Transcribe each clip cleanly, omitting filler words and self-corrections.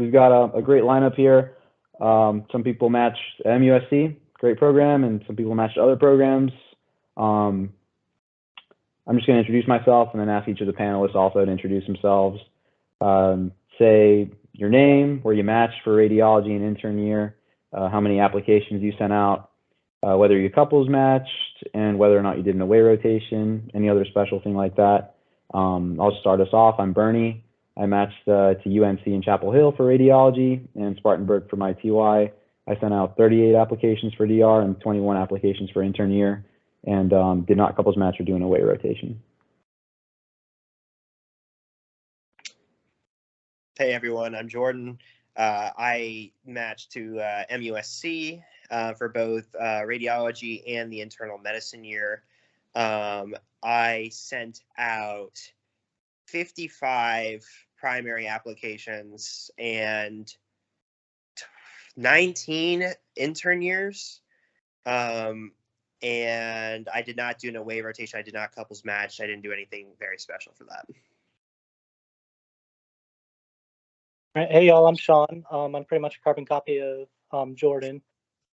we've got a great lineup here. Some people match MUSC, great program, and some people match other programs. I'm just going to introduce myself and then ask each of the panelists also to introduce themselves. Say your name, where you matched for radiology and intern year, how many applications you sent out, whether you couples matched, and whether or not you did an away rotation, any other special thing like that. I'll start us off. I'm Bernie. I matched to UNC in Chapel Hill for radiology and Spartanburg for my TY. I sent out 38 applications for DR and 21 applications for intern year, and did not couples match or do an away rotation. Hey everyone, I'm Jordan. I matched to MUSC for both radiology and the internal medicine year. I sent out 55 primary applications and 19 intern years. And I did not do an away rotation. I did not couples match. I didn't do anything very special for that. Hey y'all, I'm Sean. I'm pretty much a carbon copy of Jordan.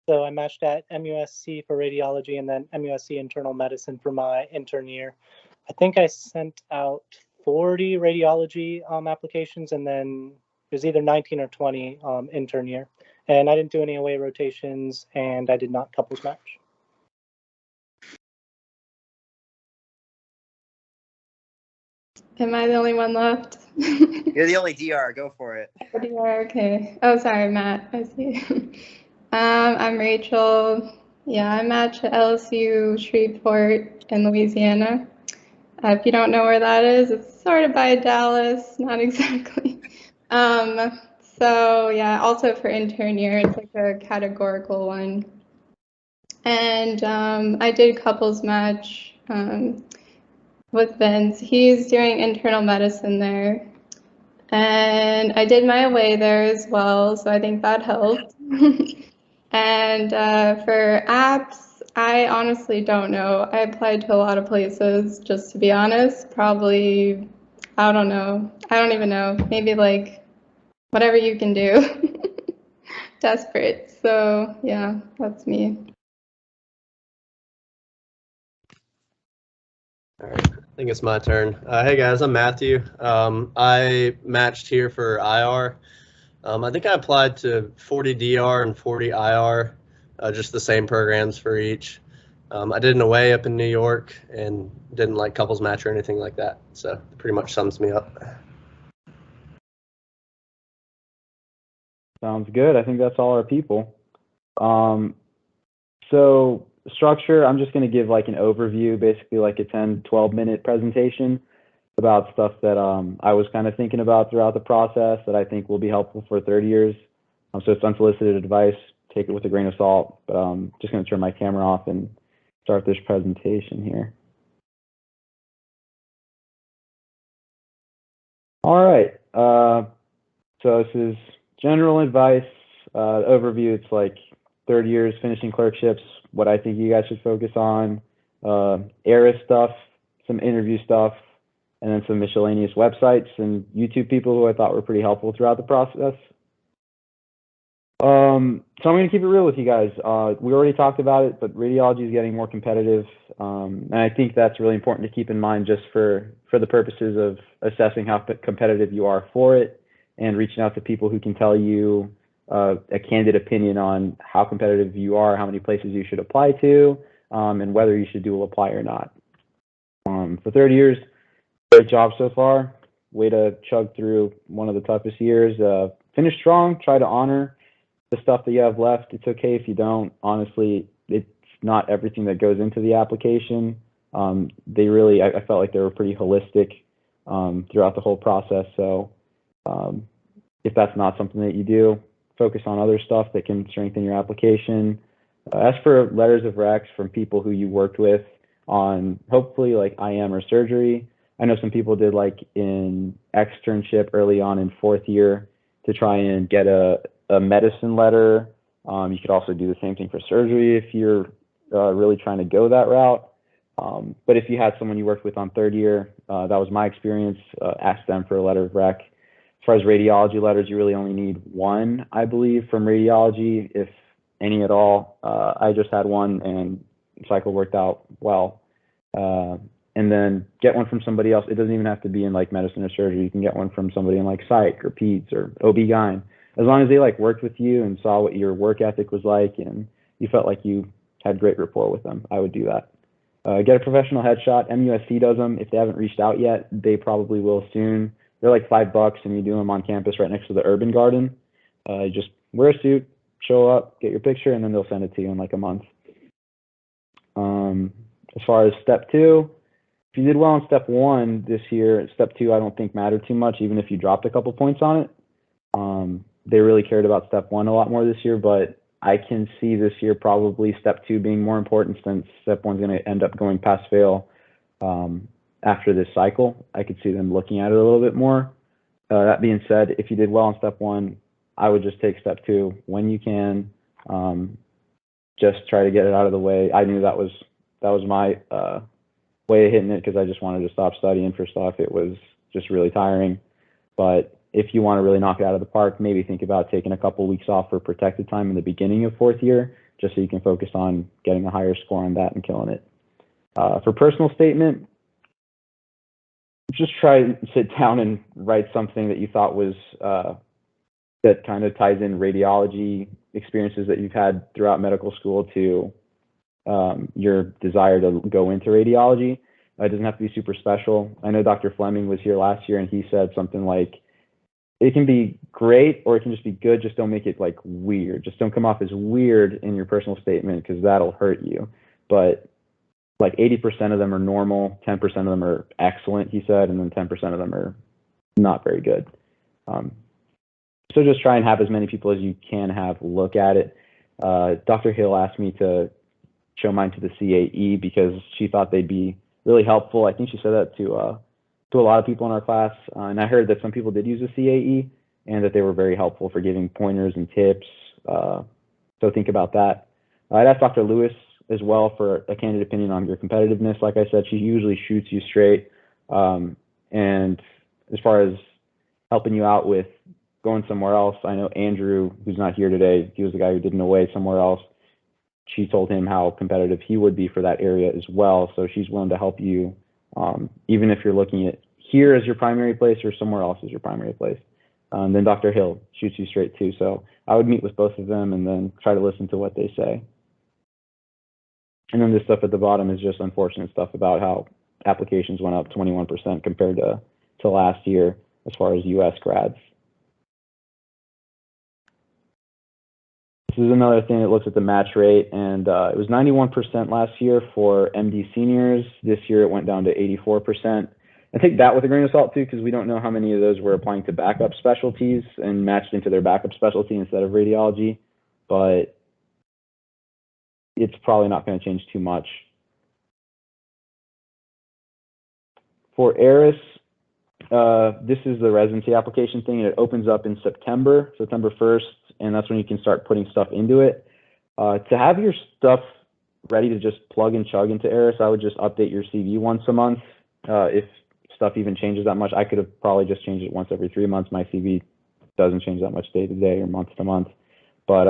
So I matched at MUSC for radiology and then MUSC internal medicine for my intern year. I think I sent out 40 radiology applications, and then it was either 19 or 20 intern year. And I didn't do any away rotations, and I did not couples match. Am I the only one left? You're the only DR. Go for it. DR, okay. Oh, sorry, Matt. I see. I'm Rachel. Yeah, I match at LSU Shreveport in Louisiana. If you don't know where that is, it's sort of by Dallas, not exactly. So yeah, also for intern year, it's like a categorical one. And I did couples match with Vince. He's doing internal medicine there. And I did my away there as well, so I think that helped. And for apps, I honestly don't know. I applied to a lot of places, just to be honest. Probably, I don't know. I don't even know. Maybe like whatever you can do. Desperate. So yeah, that's me. All right, I think it's my turn. Hey guys, I'm Matthew. I matched here for IR. I think I applied to 40 DR and 40 IR, just the same programs for each. I did an away up in New York and didn't like couples match or anything like that. So it pretty much sums me up. Sounds good. I think that's all our people. So structure, I'm just going to give like an overview, basically like a 10, 12-minute presentation about stuff that I was kind of thinking about throughout the process that I think will be helpful for third years. So it's unsolicited advice. Take it with a grain of salt. But I'm just going to turn my camera off and start this presentation here. All right. So this is general advice, overview. It's like third years finishing clerkships, what I think you guys should focus on, ERA stuff, some interview stuff, and then some miscellaneous websites and YouTube people who I thought were pretty helpful throughout the process. So I'm going to keep it real with you guys. We already talked about it, but radiology is getting more competitive, and I think that's really important to keep in mind just for the purposes of assessing how competitive you are for it and reaching out to people who can tell you a candid opinion on how competitive you are, how many places you should apply to, and whether you should dual apply or not. For third years, great job so far. Way to chug through one of the toughest years. Finish strong, try to honor the stuff that you have left. It's okay if you don't. Honestly, it's not everything that goes into the application. They really, I felt like they were pretty holistic throughout the whole process. So if that's not something that you do, focus on other stuff that can strengthen your application. Ask for letters of recs from people who you worked with on hopefully like IM or surgery. I know some people did like in externship early on in fourth year to try and get a medicine letter. You could also do the same thing for surgery if you're really trying to go that route. But if you had someone you worked with on third year, that was my experience, ask them for a letter of rec. As far as radiology letters, you really only need one, I believe, from radiology, if any at all. I just had one, and the cycle worked out well. And then get one from somebody else. It doesn't even have to be in like medicine or surgery. You can get one from somebody in like psych or peds or OB-GYN. As long as they like worked with you and saw what your work ethic was like and you felt like you had great rapport with them, I would do that. Get a professional headshot. MUSC does them. If they haven't reached out yet, they probably will soon. They're like $5 and you do them on campus right next to the Urban Garden. Just wear a suit, show up, get your picture, and then they'll send it to you in like a month. As far as step 2, if you did well in step 1 this year, step 2 I don't think mattered too much, even if you dropped a couple points on it. They really cared about step 1 a lot more this year, but I can see this year probably step 2 being more important since step 1 is going to end up going pass-fail after this cycle. I could see them looking at it a little bit more. That being said, if you did well in step 1, I would just take step 2 when you can. Just try to get it out of the way. I knew that was my way of hitting it because I just wanted to stop studying for stuff. It was just really tiring. But if you want to really knock it out of the park, maybe think about taking a couple weeks off for protected time in the beginning of 4th year, just so you can focus on getting a higher score on that and killing it. For personal statement, just try and sit down and write something that you thought was that kind of ties in radiology experiences that you've had throughout medical school to your desire to go into radiology. It doesn't have to be super special. I know Dr. Fleming was here last year and he said something like, it can be great or it can just be good, just don't make it like weird. Just don't come off as weird in your personal statement because that'll hurt you. But like 80% of them are normal, 10% of them are excellent, he said, and then 10% of them are not very good. So just try and have as many people as you can have look at it. Dr. Hill asked me to show mine to the CAE because she thought they'd be really helpful. I think she said that to a lot of people in our class. And I heard that some people did use the CAE and that they were very helpful for giving pointers and tips. So think about that. I'd asked Dr. Lewis as well for a candid opinion on your competitiveness. Like I said, she usually shoots you straight. And as far as helping you out with going somewhere else, I know Andrew, who's not here today, he was the guy who did an away somewhere else. She told him how competitive he would be for that area as well. So she's willing to help you, even if you're looking at here as your primary place or somewhere else as your primary place. Then Dr. Hill shoots you straight too. So I would meet with both of them and then try to listen to what they say. And then this stuff at the bottom is just unfortunate stuff about how applications went up 21% compared to last year as far as U.S. grads. This is another thing that looks at the match rate, and it was 91% last year for MD seniors. This year it went down to 84%. I take that with a grain of salt too, because we don't know how many of those were applying to backup specialties and matched into their backup specialty instead of radiology, but it's probably not going to change too much. For ARIS, this is the residency application thing, and it opens up in September 1st, and that's when you can start putting stuff into it. To have your stuff ready to just plug and chug into ARIS, I would just update your CV once a month. If stuff even changes that much, I could have probably just changed it once every 3 months. My CV doesn't change that much day to day or month to month. But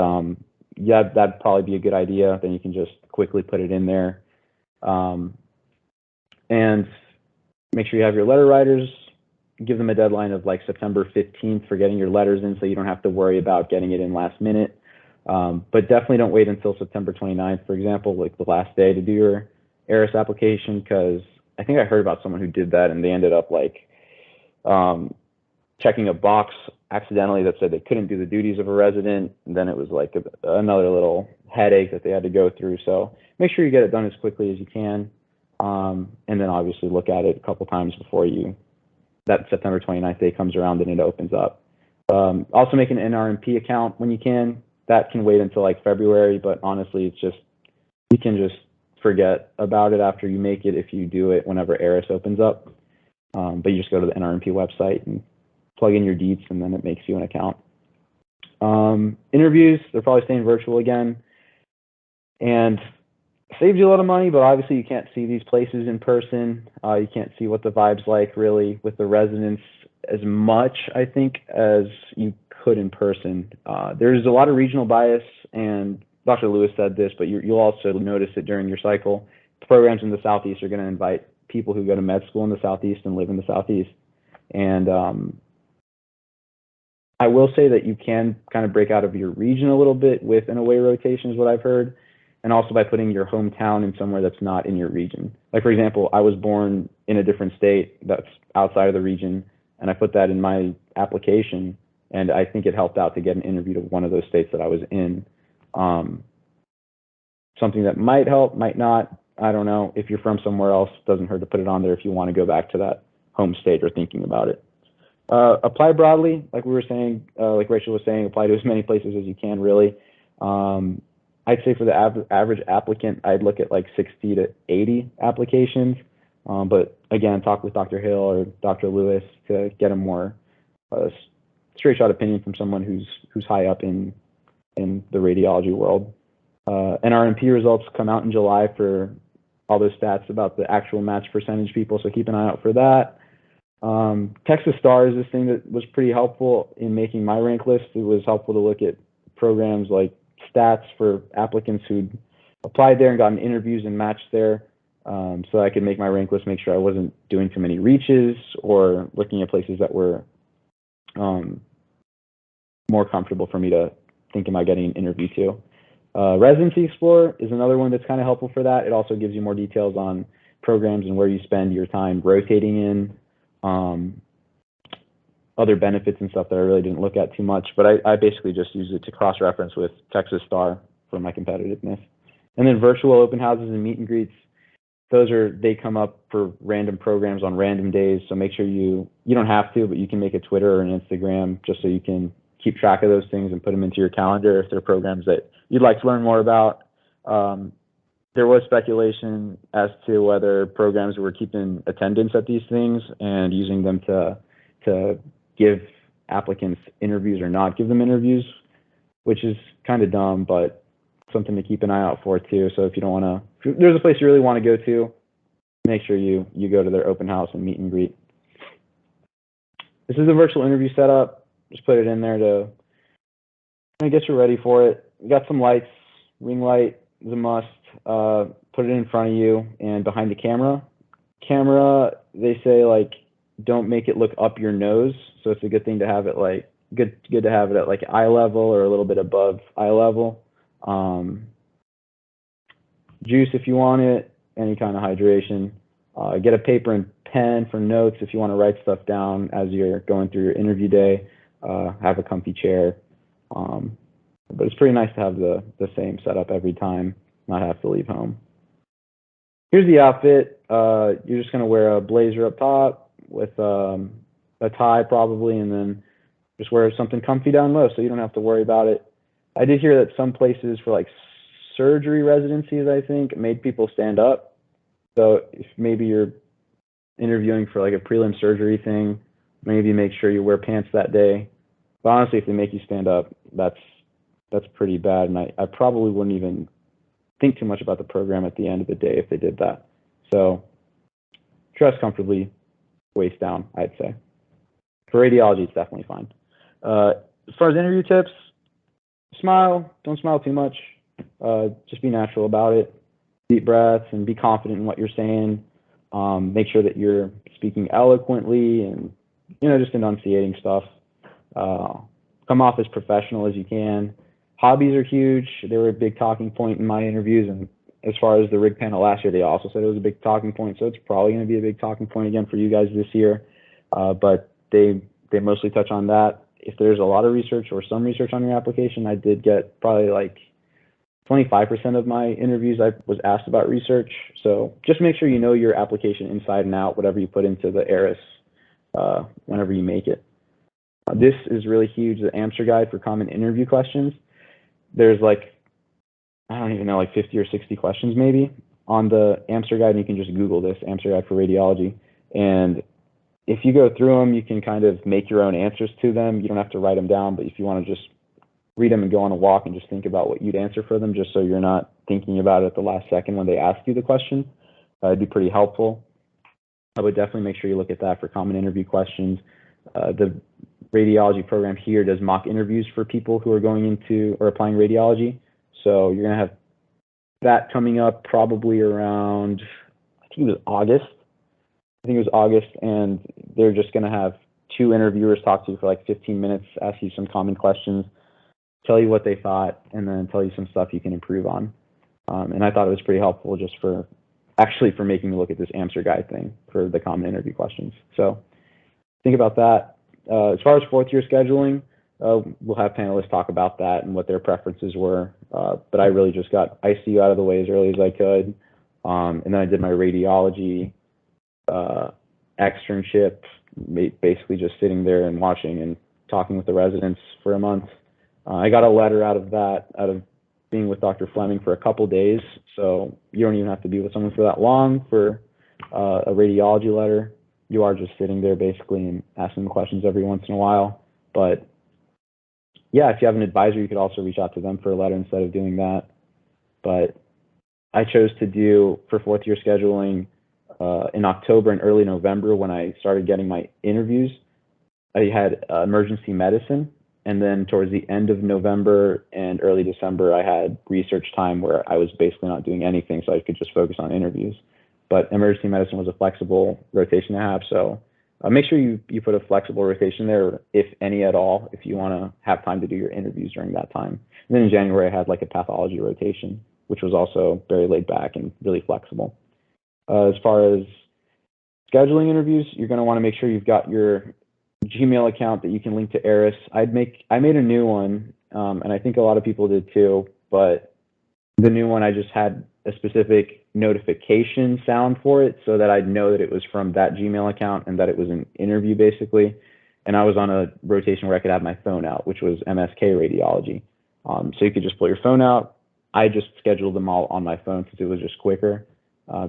yeah, that'd probably be a good idea. Then you can just quickly put it in there. And make sure you have your letter writers. Give them a deadline of like September 15th for getting your letters in so you don't have to worry about getting it in last minute. But definitely don't wait until September 29th, for example, like the last day to do your ARIS application, because I think I heard about someone who did that and they ended up like checking a box accidentally that said they couldn't do the duties of a resident. And then it was like another little headache that they had to go through. So make sure you get it done as quickly as you can. And then obviously look at it a couple times before that September 29th day comes around and it opens up. Also make an NRMP account when you can. That can wait until like February, but honestly, it's just, you can just forget about it after you make it if you do it whenever ARIS opens up. But you just go to the NRMP website and plug in your deets and then it makes you an account. Interviews, they're probably staying virtual again. And saves you a lot of money, but obviously you can't see these places in person. You can't see what the vibe's like really with the residents as much, I think, as you could in person. There's a lot of regional bias, and Dr. Lewis said this, but you'll also notice it during your cycle. Programs in the Southeast are going to invite people who go to med school in the Southeast and live in the Southeast. And I will say that you can kind of break out of your region a little bit with an away rotation is what I've heard, and also by putting your hometown in somewhere that's not in your region. Like, for example, I was born in a different state that's outside of the region, and I put that in my application, and I think it helped out to get an interview to one of those states that I was in. Something that might help, might not, I don't know. If you're from somewhere else, it doesn't hurt to put it on there if you want to go back to that home state or thinking about it. Apply broadly, like we were saying, like Rachel was saying, apply to as many places as you can, really. I'd say for the average applicant, I'd look at like 60 to 80 applications. But again, talk with Dr. Hill or Dr. Lewis to get a more straight shot opinion from someone who's high up in the radiology world. NRMP results come out in July for all those stats about the actual match percentage people, so keep an eye out for that. Texas Star is this thing that was pretty helpful in making my rank list. It was helpful to look at programs like stats for applicants who'd applied there and gotten interviews and matched there, so I could make my rank list, make sure I wasn't doing too many reaches or looking at places that were more comfortable for me to think, am I getting an interview to. Residency Explorer is another one that's kind of helpful for that. It also gives you more details on programs and where you spend your time rotating in, other benefits and stuff that I really didn't look at too much, but I basically just use it to cross-reference with Texas Star for my competitiveness. And then virtual open houses and meet and greets, they come up for random programs on random days, so make sure you don't have to, but you can make a Twitter or an Instagram just so you can keep track of those things and put them into your calendar if they're programs that you'd like to learn more about. There was speculation as to whether programs were keeping attendance at these things and using them to give applicants interviews or not give them interviews, which is kind of dumb, but something to keep an eye out for too. So if there's a place you really want to go to, make sure you go to their open house and meet and greet. This is a virtual interview setup. Just put it in there to kind of get you ready for it. We got some lights. Ring light is a must. Put it in front of you and behind the camera. They say, like, don't make it look up your nose. So it's a good thing to have it like good to have it at like eye level or a little bit above eye level. Juice if you want it. Any kind of hydration. Get a paper and pen for notes if you want to write stuff down as you're going through your interview day. Have a comfy chair. But it's pretty nice to have the same setup every time, not have to leave home. Here's the outfit. You're just going to wear a blazer up top with a tie probably, and then just wear something comfy down low so you don't have to worry about it. I did hear that some places for like surgery residencies, I think, made people stand up. So if maybe you're interviewing for like a prelim surgery thing, maybe make sure you wear pants that day. But honestly, if they make you stand up, that's pretty bad, and I probably wouldn't even think too much about the program at the end of the day if they did that. So dress comfortably, waist down, I'd say. For radiology, it's definitely fine. As far as interview tips, smile. Don't smile too much. Just be natural about it. Deep breaths and be confident in what you're saying. Make sure that you're speaking eloquently and, just enunciating stuff. Come off as professional as you can. Hobbies are huge. They were a big talking point in my interviews, and as far as the RIG panel last year, they also said it was a big talking point, so it's probably going to be a big talking point again for you guys this year. But they mostly touch on that. If there's a lot of research or some research on your application, I did get probably like 25% of my interviews I was asked about research. So just make sure you know your application inside and out, whatever you put into the ARIS whenever you make it. This is really huge, the answer guide for common interview questions. There's like, I don't even know, like 50 or 60 questions maybe on the answer guide, and you can just Google this, answer guide for radiology. And if you go through them, you can kind of make your own answers to them. You don't have to write them down, but if you want to just read them and go on a walk and just think about what you'd answer for them, just so you're not thinking about it at the last second when they ask you the question, it'd be pretty helpful. I would definitely make sure you look at that for common interview questions. the radiology program here does mock interviews for people who are going into or applying radiology. So you're going to have that coming up probably around, I think it was August. And they're just going to have 2 interviewers talk to you for like 15 minutes, ask you some common questions, tell you what they thought, and then tell you some stuff you can improve on. And I thought it was pretty helpful just for making me look at this answer guide thing for the common interview questions. So think about that. As far as 4th year scheduling, we'll have panelists talk about that and what their preferences were. But I really just got ICU out of the way as early as I could. And then I did my radiology externship, basically just sitting there and watching and talking with the residents for a month. I got a letter out of being with Dr. Fleming for a couple days. So you don't even have to be with someone for that long for a radiology letter. You are just sitting there basically and asking them questions every once in a while. But yeah, if you have an advisor, you could also reach out to them for a letter instead of doing that. But I chose to do for 4th year scheduling in October and early November when I started getting my interviews. I had emergency medicine. And then towards the end of November and early December, I had research time where I was basically not doing anything, so I could just focus on interviews. But emergency medicine was a flexible rotation to have, so make sure you put a flexible rotation there, if any at all, if you want to have time to do your interviews during that time. And then in January, I had like a pathology rotation, which was also very laid back and really flexible. As far as scheduling interviews, you're going to want to make sure you've got your Gmail account that you can link to Eris. I made a new one, and I think a lot of people did too, but the new one, I just had a specific notification sound for it so that I'd know that it was from that Gmail account and that it was an interview basically. And I was on a rotation where I could have my phone out, which was MSK radiology. So you could just pull your phone out. I just scheduled them all on my phone because it was just quicker,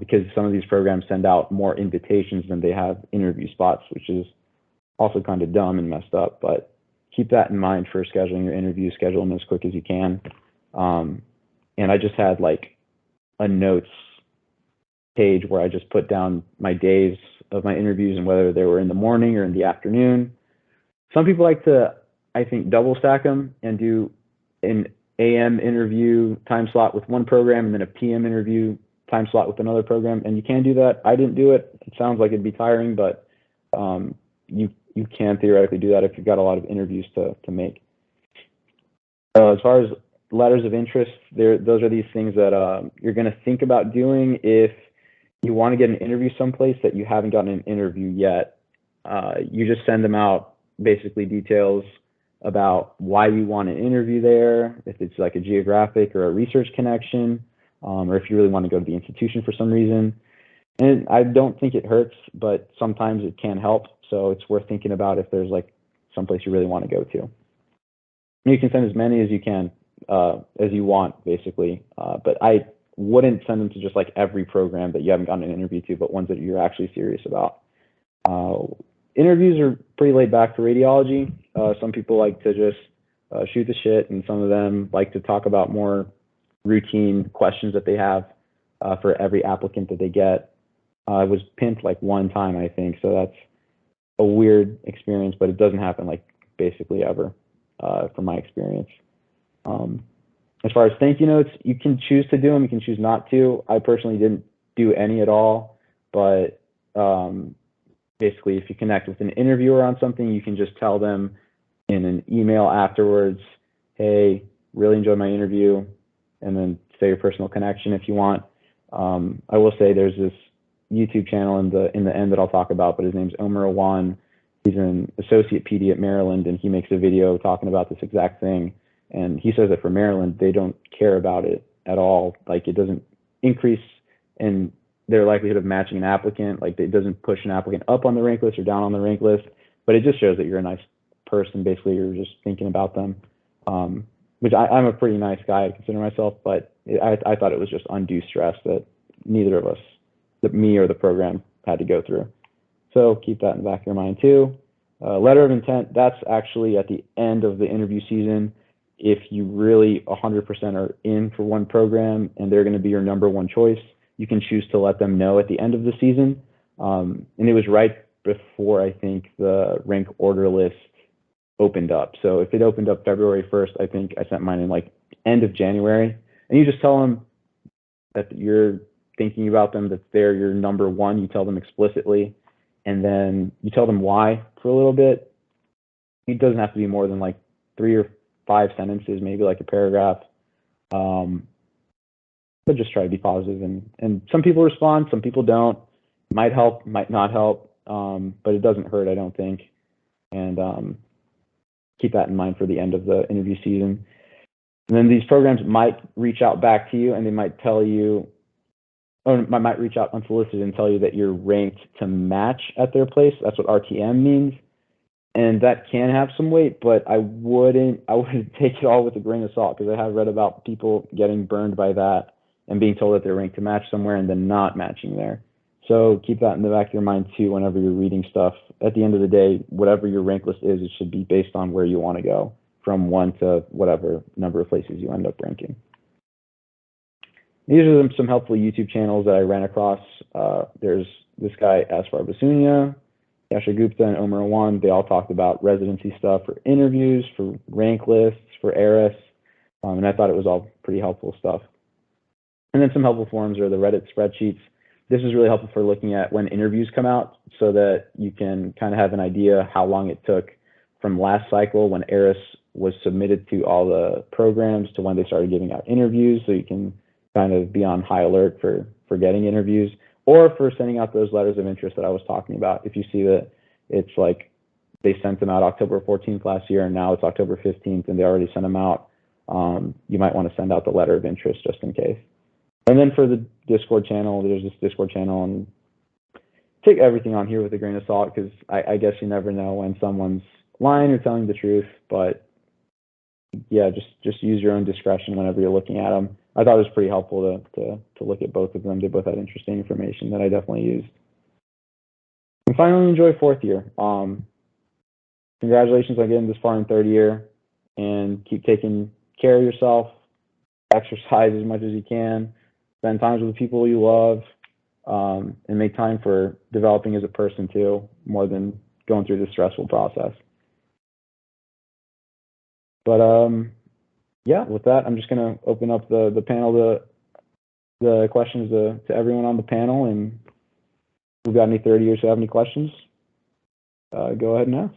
because some of these programs send out more invitations than they have interview spots, which is also kind of dumb and messed up, but keep that in mind for scheduling your interviews. Schedule them as quick as you can. And I just had like a notes page where I just put down my days of my interviews and whether they were in the morning or in the afternoon. Some people like to, I think, double stack them and do an AM interview time slot with one program and then a PM interview time slot with another program. And you can do that. I didn't do it. It sounds like it'd be tiring, but you can theoretically do that if you've got a lot of interviews to make. As far as letters of interest, those are these things that you're going to think about doing if you want to get an interview someplace that you haven't gotten an interview yet. You just send them out basically details about why you want an interview there, if it's like a geographic or a research connection, or if you really want to go to the institution for some reason. And I don't think it hurts, but sometimes it can help. So it's worth thinking about if there's like someplace you really want to go to. And you can send as many as you can, as you want, basically. But I wouldn't send them to just like every program that you haven't gotten an interview to, but ones that you're actually serious about. Interviews are pretty laid back for radiology. Some people like to just shoot the shit, and some of them like to talk about more routine questions that they have for every applicant that they get. I was pimped like one time, I think, so that's a weird experience, but it doesn't happen like basically ever from my experience. As far as thank you notes, you can choose to do them, you can choose not to. I personally didn't do any at all, but basically if you connect with an interviewer on something, you can just tell them in an email afterwards, hey, really enjoyed my interview, and then say your personal connection if you want. I will say there's this YouTube channel in the end that I'll talk about, but his name's Omer Awan. He's an associate PD at Maryland, and he makes a video talking about this exact thing. And he says that for Maryland, they don't care about it at all. Like, it doesn't increase in their likelihood of matching an applicant. Like, it doesn't push an applicant up on the rank list or down on the rank list, but it just shows that you're a nice person. Basically, you're just thinking about them, which I'm a pretty nice guy, I consider myself, but I thought it was just undue stress that neither of us, me or the program, had to go through. So keep that in the back of your mind too. Letter of intent, that's actually at the end of the interview season. If you really 100% are in for one program and they're going to be your number one choice, you can choose to let them know at the end of the season. And it was right before I think the rank order list opened up. So if it opened up February 1st, I think I sent mine in like end of January. And you just tell them that you're thinking about them, that they're your number one. You tell them explicitly, and then you tell them why for a little bit. It doesn't have to be more than like 3 or 5 sentences, maybe like a paragraph. But just try to be positive. And some people respond, some people don't. Might help, might not help, but it doesn't hurt, I don't think. And keep that in mind for the end of the interview season. And then these programs might reach out back to you, and they might tell you, or might reach out unsolicited and tell you that you're ranked to match at their place. That's what RTM means. And that can have some weight, but I wouldn't take it all with a grain of salt, because I have read about people getting burned by that and being told that they're ranked to match somewhere and then not matching there. So keep that in the back of your mind too whenever you're reading stuff. At the end of the day, whatever your rank list is, it should be based on where you want to go, from 1 to whatever number of places you end up ranking. These are some helpful YouTube channels that I ran across. There's this guy, Asfar Basunia, Yasha Gupta, and Omer Awan. They all talked about residency stuff for interviews, for rank lists, for ARIS, and I thought it was all pretty helpful stuff. And then some helpful forums are the Reddit spreadsheets. This is really helpful for looking at when interviews come out, so that you can kind of have an idea how long it took from last cycle when ARIS was submitted to all the programs to when they started giving out interviews, so you can kind of be on high alert for getting interviews, or for sending out those letters of interest that I was talking about. If you see that it's like they sent them out October 14th last year and now it's October 15th and they already sent them out, you might want to send out the letter of interest just in case. And then for the Discord channel, there's this Discord channel, and take everything on here with a grain of salt, because I guess you never know when someone's lying or telling the truth. But yeah, just use your own discretion whenever you're looking at them. I thought it was pretty helpful to look at both of them. They both had interesting information that I definitely used. And finally, enjoy 4th year. Congratulations on getting this far in 3rd year, and keep taking care of yourself. Exercise as much as you can. Spend time with the people you love, and make time for developing as a person too, more than going through the stressful process. But yeah, with that, I'm just going to open up the panel, the questions to everyone on the panel, and if we've got any 30 years who have any questions, go ahead and ask.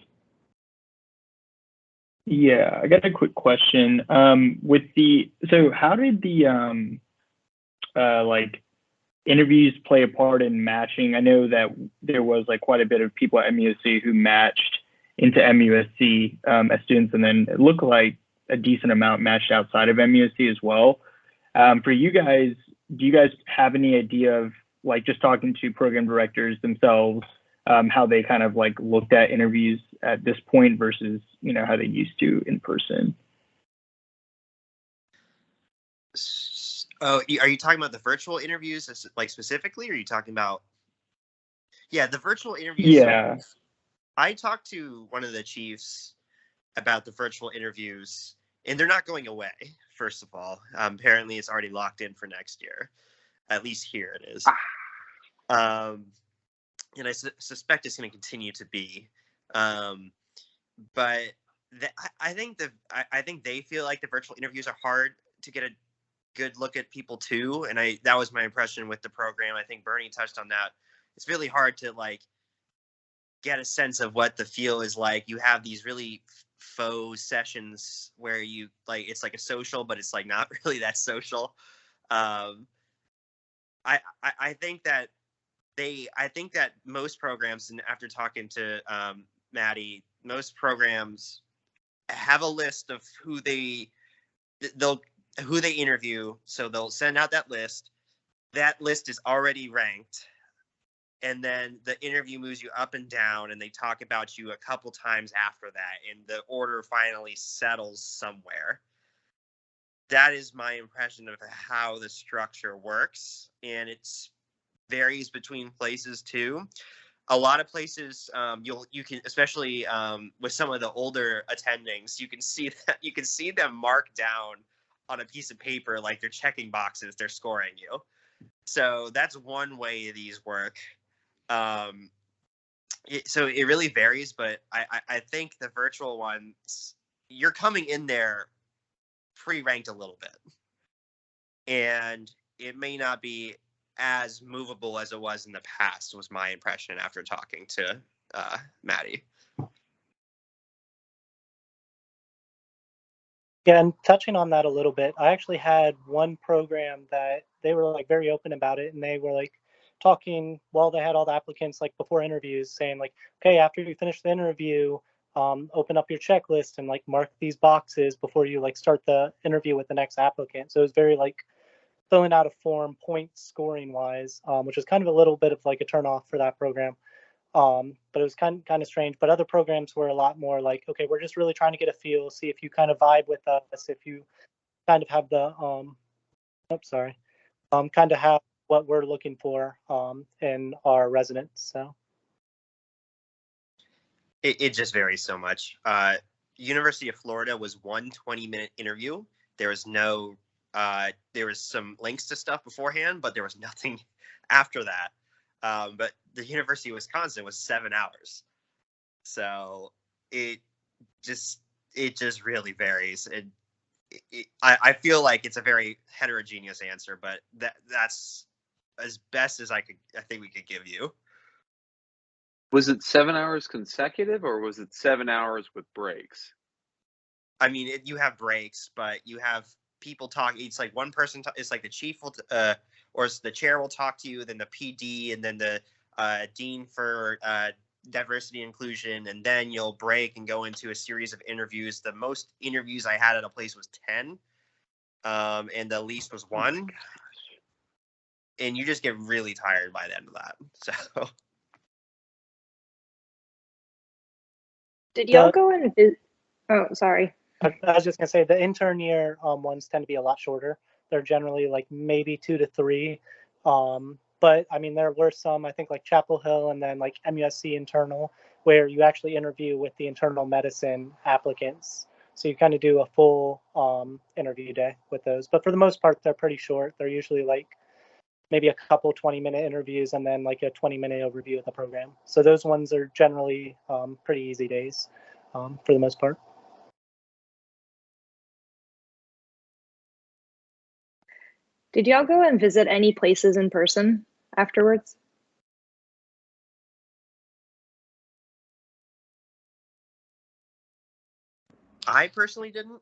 Yeah, I got a quick question. So how did the like interviews play a part in matching? I know that there was like quite a bit of people at MUSC who matched into MUSC as students, and then it looked like a decent amount matched outside of MUSC as well. For you guys, do you guys have any idea of, like, just talking to program directors themselves, how they kind of like looked at interviews at this point versus, you know, how they used to in person? Oh, are you talking about the virtual interviews, like, specifically, or are you talking about? Yeah, the virtual interviews. Yeah. I talked to one of the chiefs about the virtual interviews, and they're not going away, first of all. Apparently, it's already locked in for next year. At least here it is. And I suspect it's going to continue to be. But I think they feel like the virtual interviews are hard to get a good look at people too, and that was my impression with the program. I think Bernie touched on that. It's really hard to like get a sense of what the feel is like. You have these really faux sessions where you like, it's like a social, but it's like not really that social. I think that most programs, and after talking to Maddie, most programs have a list of who they interview. So they'll send out that list. That list is already ranked. And then the interview moves you up and down, and they talk about you a couple times after that, and the order finally settles somewhere. That is my impression of how the structure works, and it varies between places too. A lot of places, you can, especially with some of the older attendings, you can see them marked down on a piece of paper like they're checking boxes, they're scoring you. So that's one way these work. So it really varies, but I think the virtual ones, you're coming in there pre-ranked a little bit, and it may not be as movable as it was in the past, was my impression after talking to Maddie. Yeah, and touching on that a little bit, I actually had one program that they were like very open about it, and they were like talking while they had all the applicants like before interviews, saying like, okay, after you finish the interview, open up your checklist and like mark these boxes before you like start the interview with the next applicant. So it was very like filling out a form, point scoring wise, which is kind of a little bit of like a turn off for that program. But it was kind of strange. But other programs were a lot more like, okay, we're just really trying to get a feel, see if you kind of vibe with us, if you kind of have the kind of have what we're looking for in our residents. So it just varies so much. University of Florida was 1 20-minute interview. There was no there was some links to stuff beforehand, but there was nothing after that. But the University of Wisconsin was 7 hours. So it just really varies. I feel like it's a very heterogeneous answer, but that's as best as I think we could give you. Was it 7 hours consecutive, or was it 7 hours with breaks? I mean, you have breaks, but you have people talk. It's like one person. It's like the chief will, or the chair will talk to you, then the PD, and then the dean for diversity and inclusion, and then you'll break and go into a series of interviews. The most interviews I had at a place was 10, and the least was 1. And you just get really tired by the end of that. So. Did y'all go and visit? Oh, sorry. I was just gonna say the intern year ones tend to be a lot shorter. They're generally like maybe 2 to 3. But I mean, there were some, I think like Chapel Hill and then like MUSC internal, where you actually interview with the internal medicine applicants. So you kind of do a full interview day with those. But for the most part, they're pretty short. They're usually like maybe a couple 20-minute interviews and then like a 20-minute overview of the program. So those ones are generally pretty easy days for the most part. Did y'all go and visit any places in person afterwards? I personally didn't.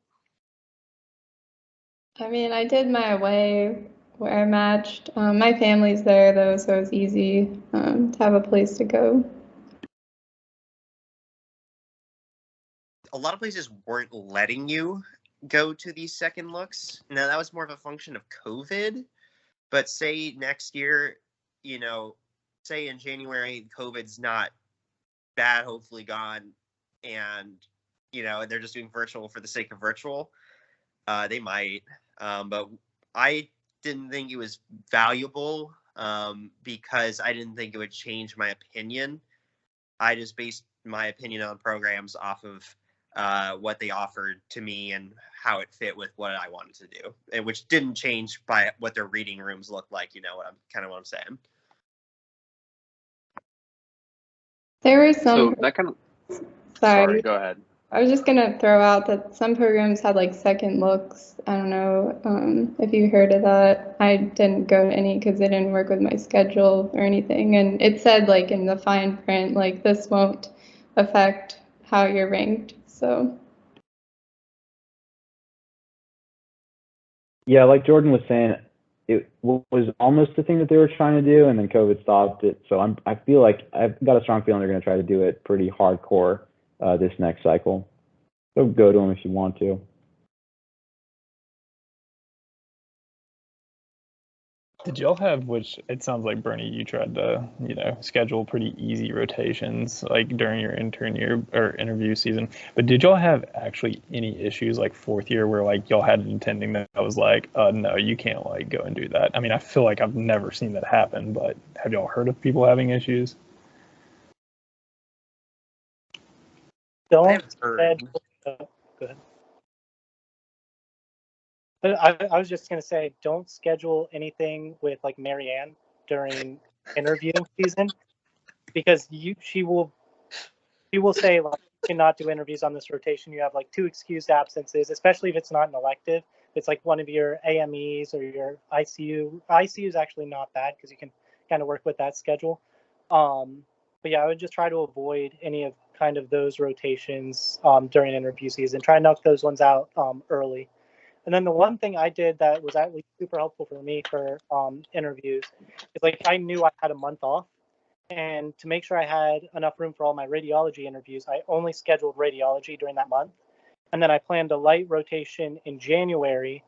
I mean, I did my away where I matched. My family's there though, so it was easy to have a place to go. A lot of places weren't letting you go to these second looks. Now, that was more of a function of COVID. But say next year, say in January, COVID's not bad, hopefully gone, and, they're just doing virtual for the sake of virtual, they might. But I didn't think it was valuable because I didn't think it would change my opinion. I just based my opinion on programs off of what they offered to me and how it fit with what I wanted to do, and which didn't change by what their reading rooms looked like. You know what I'm saying? There were some. So that kind of. Sorry, Sorry, go ahead. I was just gonna throw out that some programs had like second looks. I don't know if you heard of that. I didn't go to any because it didn't work with my schedule or anything. And it said like in the fine print, like this won't affect how you're ranked. So. Yeah, like Jordan was saying, it was almost the thing that they were trying to do, and then COVID stopped it. So I feel like I've got a strong feeling they're going to try to do it pretty hardcore this next cycle. So go to them if you want to. Did y'all have, which it sounds like, Bernie, you tried to, schedule pretty easy rotations like during your intern year or interview season, but did y'all have actually any issues like fourth year where like y'all had an attending that was like, no, you can't like go and do that? I mean, I feel like I've never seen that happen, but have y'all heard of people having issues? Don't heard. go ahead. I was just going to say, don't schedule anything with like Marianne during interview season, because she will say like you cannot do interviews on this rotation. You have like 2 excused absences, especially if it's not an elective. It's like one of your AMEs or your ICU. ICU is actually not bad because you can kind of work with that schedule. But yeah, I would just try to avoid any of kind of those rotations during interview season. Try and knock those ones out early. And then the one thing I did that was at least super helpful for me for interviews is like I knew I had a month off. And to make sure I had enough room for all my radiology interviews, I only scheduled radiology during that month. And then I planned a light rotation in January.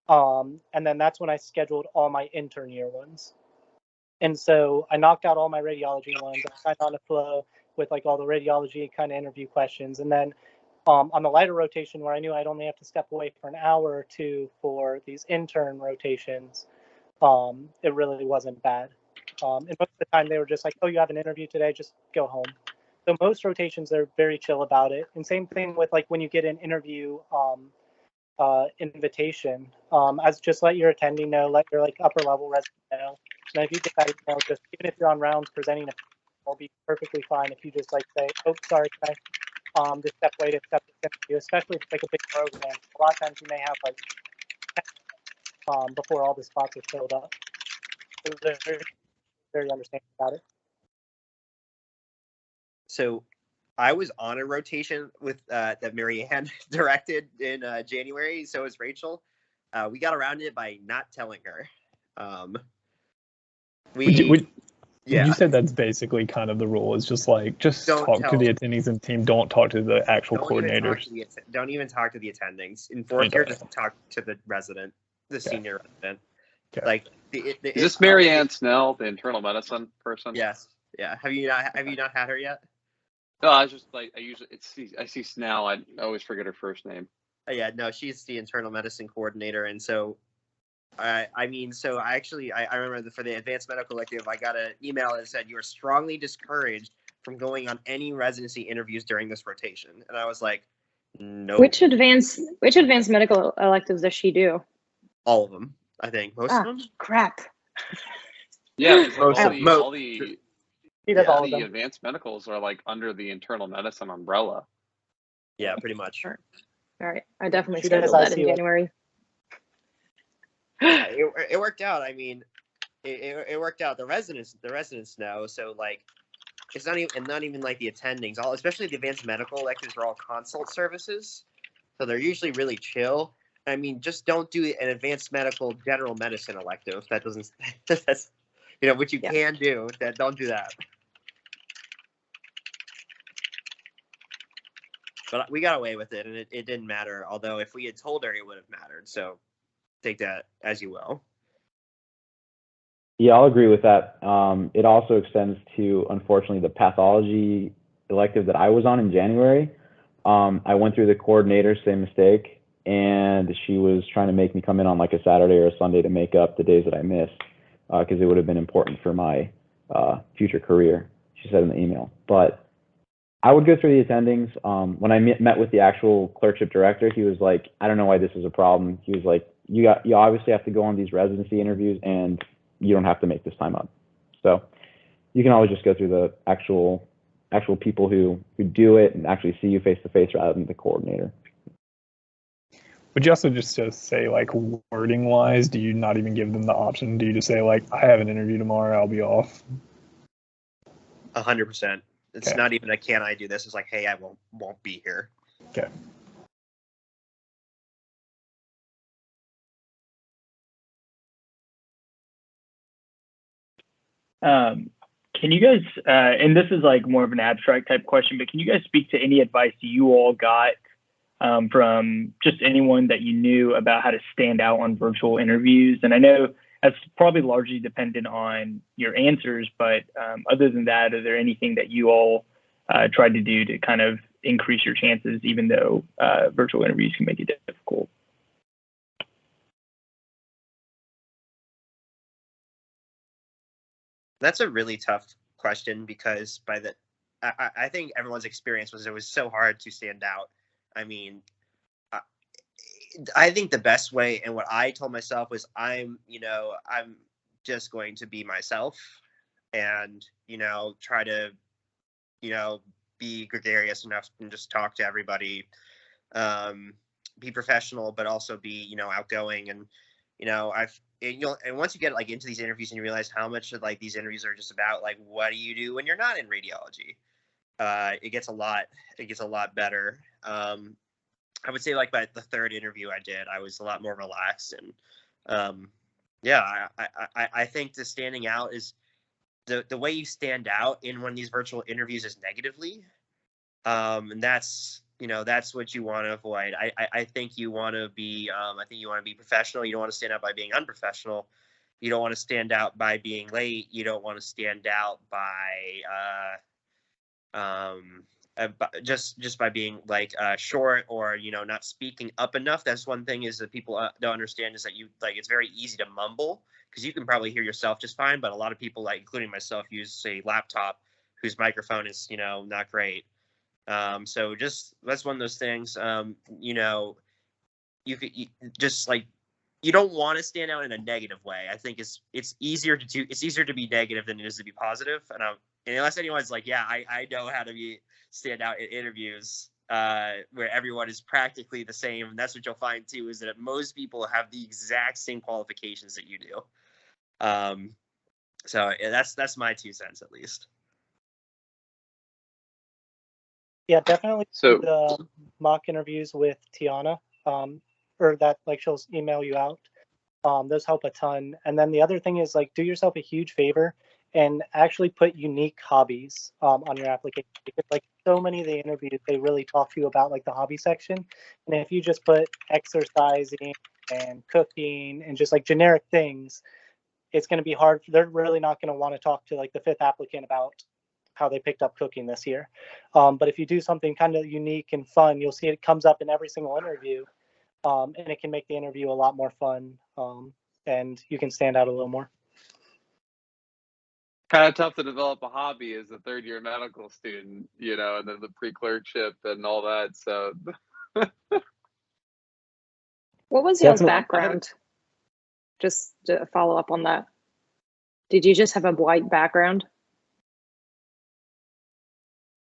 And then that's when I scheduled all my intern year ones. And so I knocked out all my radiology ones. I signed on a flow with like all the radiology kind of interview questions. And then on the lighter rotation where I knew I'd only have to step away for an hour or two for these intern rotations, it really wasn't bad. And most of the time they were just like, oh, you have an interview today, just go home. So most rotations, they're very chill about it. And same thing with like when you get an interview invitation, as just let your attending know, let your like upper level resident know. And if you get that email, just even if you're on rounds presenting, it'll be perfectly fine if you just like say, oh, sorry, can I just step away to accept this interview, especially if it's like a big program. A lot of times you may have like before all the spots are filled up. So they're very understanding about it. So I was on a rotation with that Marianne directed in January. So was Rachel. We got around it by not telling her. You said that's basically kind of the rule. Is just like talk to the attendings and team. Don't talk to the actual coordinators. Don't even talk to the attendings. In fourth year, just talk to the resident, the senior resident. Okay. Like is this Marianne Snell, the internal medicine person? Yes. Yeah. Have you not had her yet? No, I was just like I see Snell. I always forget her first name. Yeah, no, she's the internal medicine coordinator, and so I remember for the advanced medical elective, I got an email that said you are strongly discouraged from going on any residency interviews during this rotation, and I was like, no. Which advanced medical electives does she do? All of them, I think. Most of them. Crap. Yeah, all the advanced medicals are like under the internal medicine umbrella. Yeah, pretty much. All right, I definitely scheduled that in January. It worked out. I mean, it worked out. The residents know. So like, it's not even like the attendings. Especially the advanced medical electives are all consult services, so they're usually really chill. I mean, just don't do an advanced medical general medicine elective. That doesn't. That's what you can do. Don't do that. But we got away with it, and it didn't matter. Although if we had told her, it would have mattered. So take that as you will. Yeah, I'll agree with that. It also extends to, unfortunately, the pathology elective that I was on in January. I went through the coordinator, same mistake, and she was trying to make me come in on like a Saturday or a Sunday to make up the days that I missed, because it would have been important for my future career, she said in the email. But I would go through the attendings. When I met with the actual clerkship director, he was like, I don't know why this is a problem. He was like, you obviously have to go on these residency interviews, and you don't have to make this time up. So you can always just go through the actual people who do it and actually see you face to face rather than the coordinator. Would you also just say, like, wording wise, do you not even give them the option? Do you just say, like, I have an interview tomorrow, I'll be off? 100%. It's not even a can I do this. It's like, hey, I won't be here. Okay. Can you guys, and this is like more of an abstract type question, but can you guys speak to any advice you all got from just anyone that you knew about how to stand out on virtual interviews? And I know that's probably largely dependent on your answers, but other than that, is there anything that you all tried to do to kind of increase your chances, even though virtual interviews can make it difficult? That's a really tough question because I think everyone's experience was it was so hard to stand out. I mean, I think the best way and what I told myself was I'm just going to be myself. and, you know, try to, you know, be gregarious enough and just talk to everybody, be professional, but also be, you know, outgoing. And, you know, and once you get like into these interviews and you realize how much of like these interviews are just about like, what do you do when you're not in radiology? It gets a lot better. I would say like by the third interview I did, I was a lot more relaxed. And yeah, I think the standing out is the way you stand out in one of these virtual interviews is negatively. And that's, you know, that's what you want to avoid. I think you want to be, professional. You don't want to stand out by being unprofessional. You don't want to stand out by being late. You don't want to stand out by, just by being like short, or, you know, not speaking up enough. That's one thing is that people don't understand, is that you like, it's very easy to mumble because you can probably hear yourself just fine, but a lot of people, like including myself, use a laptop whose microphone is, you know, not great. So just, that's one of those things. You know, just like, you don't want to stand out in a negative way. I think it's easier to be negative than it is to be positive. And unless anyone's like, yeah, I know how to stand out in interviews, where everyone is practically the same. And that's what you'll find too, is that most people have the exact same qualifications that you do. So yeah, that's my 2 cents at least. Yeah, definitely. So The mock interviews with Tiana, or that like she'll email you out. Those help a ton. And then the other thing is like, do yourself a huge favor and actually put unique hobbies on your application, because like so many of the interviews, they really talk to you about like the hobby section. And if you just put exercising and cooking and just like generic things, it's going to be hard. They're really not going to want to talk to like the 5th applicant about how they picked up cooking this year. But if you do something kind of unique and fun, you'll see it comes up in every single interview, and it can make the interview a lot more fun, and you can stand out a little more. kind of tough to develop a hobby as a third-year medical student, you know, and then the pre-clerkship and all that. So What was y'all's Definitely. background? Just to follow up on that. Did you just have a white background?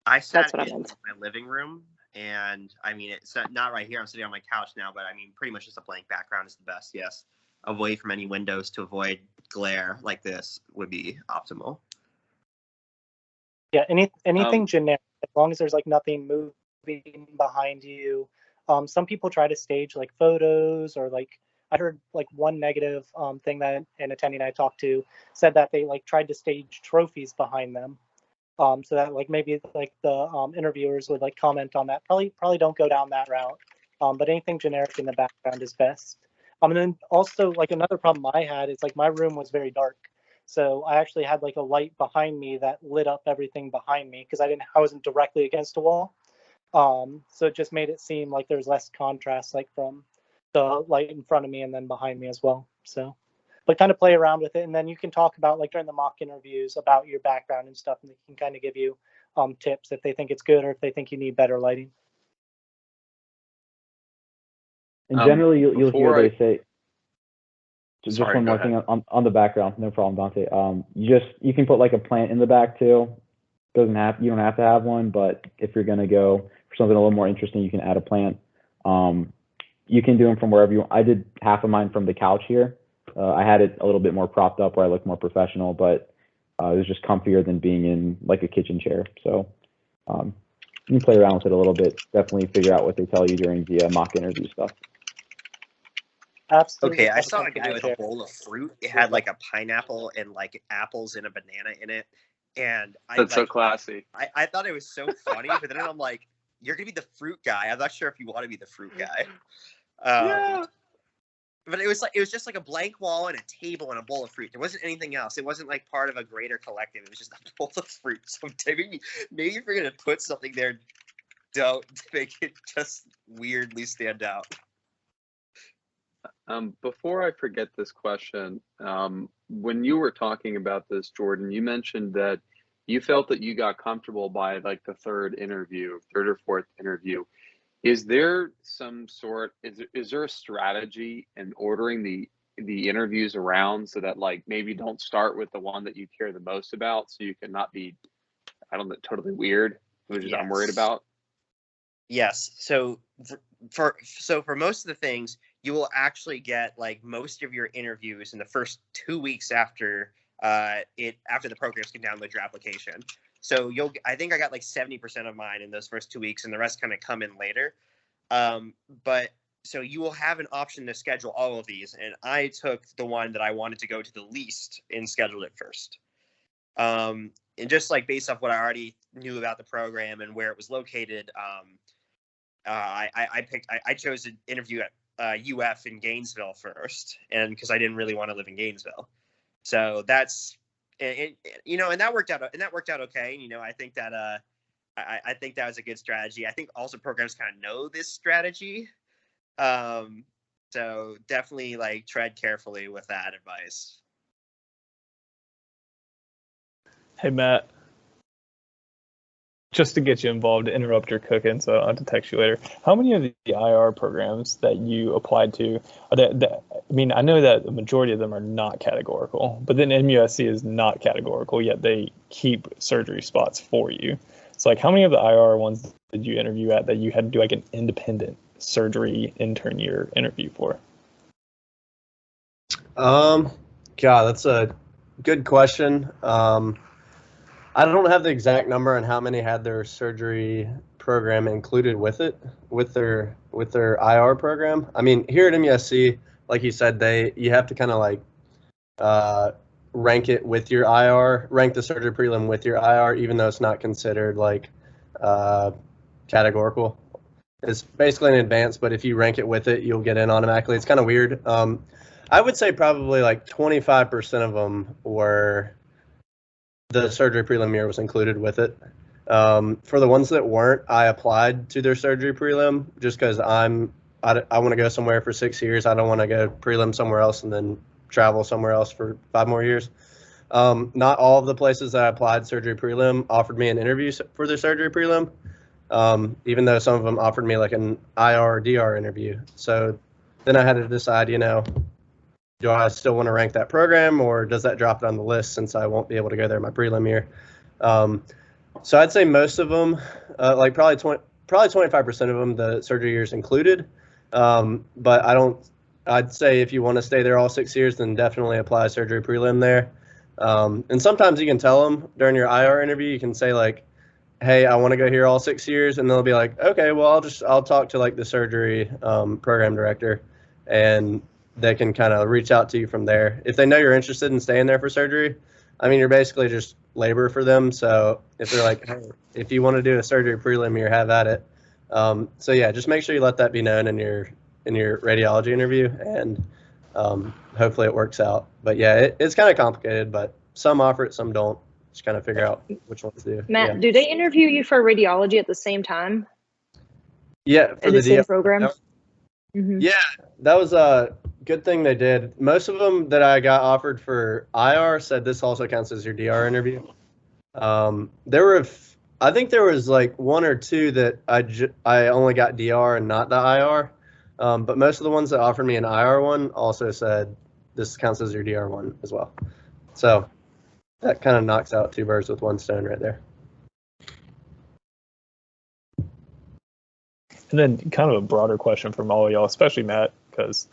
I sat That's what I in meant. my living room, and I mean, it's not right here. I'm sitting on my couch now, but I mean, pretty much just a blank background is the best. Yes, away from any windows to avoid glare like this would be optimal. Yeah, anything generic, as long as there's like nothing moving behind you. Some people try to stage like photos, or like I heard like one negative thing that an attending I talked to said that they like tried to stage trophies behind them. So that like maybe like the interviewers would like comment on that. Probably don't go down that route. But anything generic in the background is best. And then also like another problem I had is like my room was very dark. So I actually had like a light behind me that lit up everything behind me, because I wasn't directly against a wall. So it just made it seem like there's less contrast, like from the light in front of me and then behind me as well. So, but kind of play around with it, and then you can talk about like during the mock interviews about your background and stuff, and they can kind of give you tips if they think it's good or if they think you need better lighting. And generally, you'll hear before they say. Just Sorry, one go more thing ahead. on the background. No problem, Dante. You can put like a plant in the back too. You don't have to have one, but if you're gonna go for something a little more interesting, you can add a plant. You can do them from wherever you want. I did half of mine from the couch here. I had it a little bit more propped up where I look more professional, but it was just comfier than being in like a kitchen chair. So you can play around with it a little bit. Definitely figure out what they tell you during the mock interview stuff. Absolutely. Okay, I saw a guy with a bowl of fruit. It had like a pineapple and like apples and a banana in it. And That's so classy. I thought it was so funny, but then I'm like, you're gonna be the fruit guy. I'm not sure if you want to be the fruit guy. Yeah. But it was just like a blank wall and a table and a bowl of fruit. There wasn't anything else. It wasn't like part of a greater collective. It was just a bowl of fruit. So maybe if you're gonna put something there, don't make it just weirdly stand out. Before I forget this question, when you were talking about this, Jordan, you mentioned that you felt that you got comfortable by like the third or fourth interview. Is there some sort, is there a strategy in ordering the the interviews around so that like maybe don't start with the one that you care the most about, so you can not be, I don't know, totally weird, which is I'm worried about. Yes. So for most of the things, you will actually get like most of your interviews in the first 2 weeks after after the programs can download your application. So I think I got like 70% of mine in those first 2 weeks, and the rest kind of come in later. But so you will have an option to schedule all of these, and I took the one that I wanted to go to the least and scheduled it first. And just like based off what I already knew about the program and where it was located, I chose to interview at UF in Gainesville first, and because I didn't really want to live in Gainesville, so that's and that worked out okay. I think that I think that was a good strategy. I think also programs kind of know this strategy, so definitely like tread carefully with that advice. Hey Matt, just to get you involved, to interrupt your cooking, so I'll have to text you later. How many of the IR programs that you applied to are I mean, I know that the majority of them are not categorical, but then MUSC is not categorical, yet they keep surgery spots for you. So like, how many of the IR ones did you interview at that you had to do like an independent surgery intern year interview for? God, that's a good question. I don't have the exact number on how many had their surgery program included with it, with their IR program. I mean, here at MUSC, like you said, you have to kind of like rank it with your IR, rank the surgery prelim with your IR, even though it's not considered like categorical. It's basically an advanced, but if you rank it with it, you'll get in automatically. It's kind of weird. I would say probably like 25% of them were the surgery prelim year was included with it. For the ones that weren't, I applied to their surgery prelim just because I want to go somewhere for 6 years. I don't want to go prelim somewhere else and then travel somewhere else for 5 more years. Not all of the places that I applied surgery prelim offered me an interview for their surgery prelim, even though some of them offered me like an IR or DR interview. So then I had to decide, do I still want to rank that program, or does that drop it on the list since I won't be able to go there my prelim year? So I'd say most of them, like probably 25% of them, the surgery years included. But I'd say if you want to stay there all 6 years, then definitely apply surgery prelim there. And sometimes you can tell them during your IR interview, you can say like, hey, I want to go here all 6 years. And they'll be like, okay, well, I'll talk to like the surgery program director, and they can kind of reach out to you from there. If they know you're interested in staying there for surgery, I mean, you're basically just labor for them. So if they're like, hey, if you want to do a surgery prelim year, have at it. So yeah, just make sure you let that be known in your radiology interview, and hopefully it works out. But yeah, it's kind of complicated, but some offer it, some don't. Just kind of figure out which ones to do. Matt, do they interview you for radiology at the same time? Yeah, for in the same program. Mm-hmm. Yeah, that was a good thing they did. Most of them that I got offered for IR said this also counts as your DR interview. I think there was like 1 or 2 that I only got DR and not the IR. But most of the ones that offered me an IR one also said this counts as your DR one as well. So that kind of knocks out 2 birds with 1 stone right there. And then kind of a broader question from all of y'all, especially Matt, because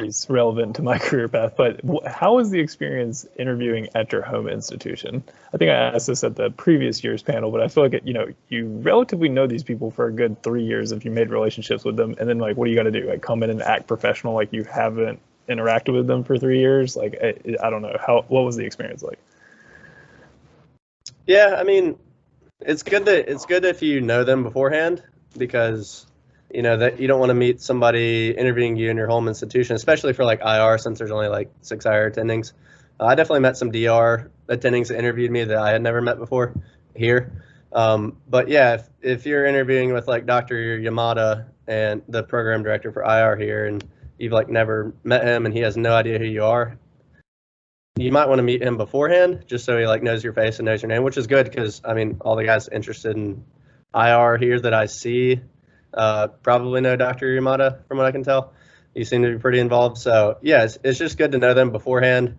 he's relevant to my career path. But how was the experience interviewing at your home institution? I think I asked this at the previous year's panel, but I feel like, you relatively know these people for a good 3 years if you made relationships with them. And then, like, what are you going to do? Like, come in and act professional like you haven't interacted with them for 3 years? Like, I don't know. What was the experience like? Yeah, I mean, it's good if you know them beforehand, because that you don't want to meet somebody interviewing you in your home institution, especially for like IR, since there's only like 6 IR attendings. I definitely met some DR attendings that interviewed me that I had never met before here. But yeah, if you're interviewing with like Dr. Yamada and the program director for IR here, and you've like never met him and he has no idea who you are, you might want to meet him beforehand just so he like knows your face and knows your name, which is good because I mean all the guys interested in IR here that I see probably know Dr. Yamada from what I can tell. he seemed to be pretty involved. So yeah, it's just good to know them beforehand.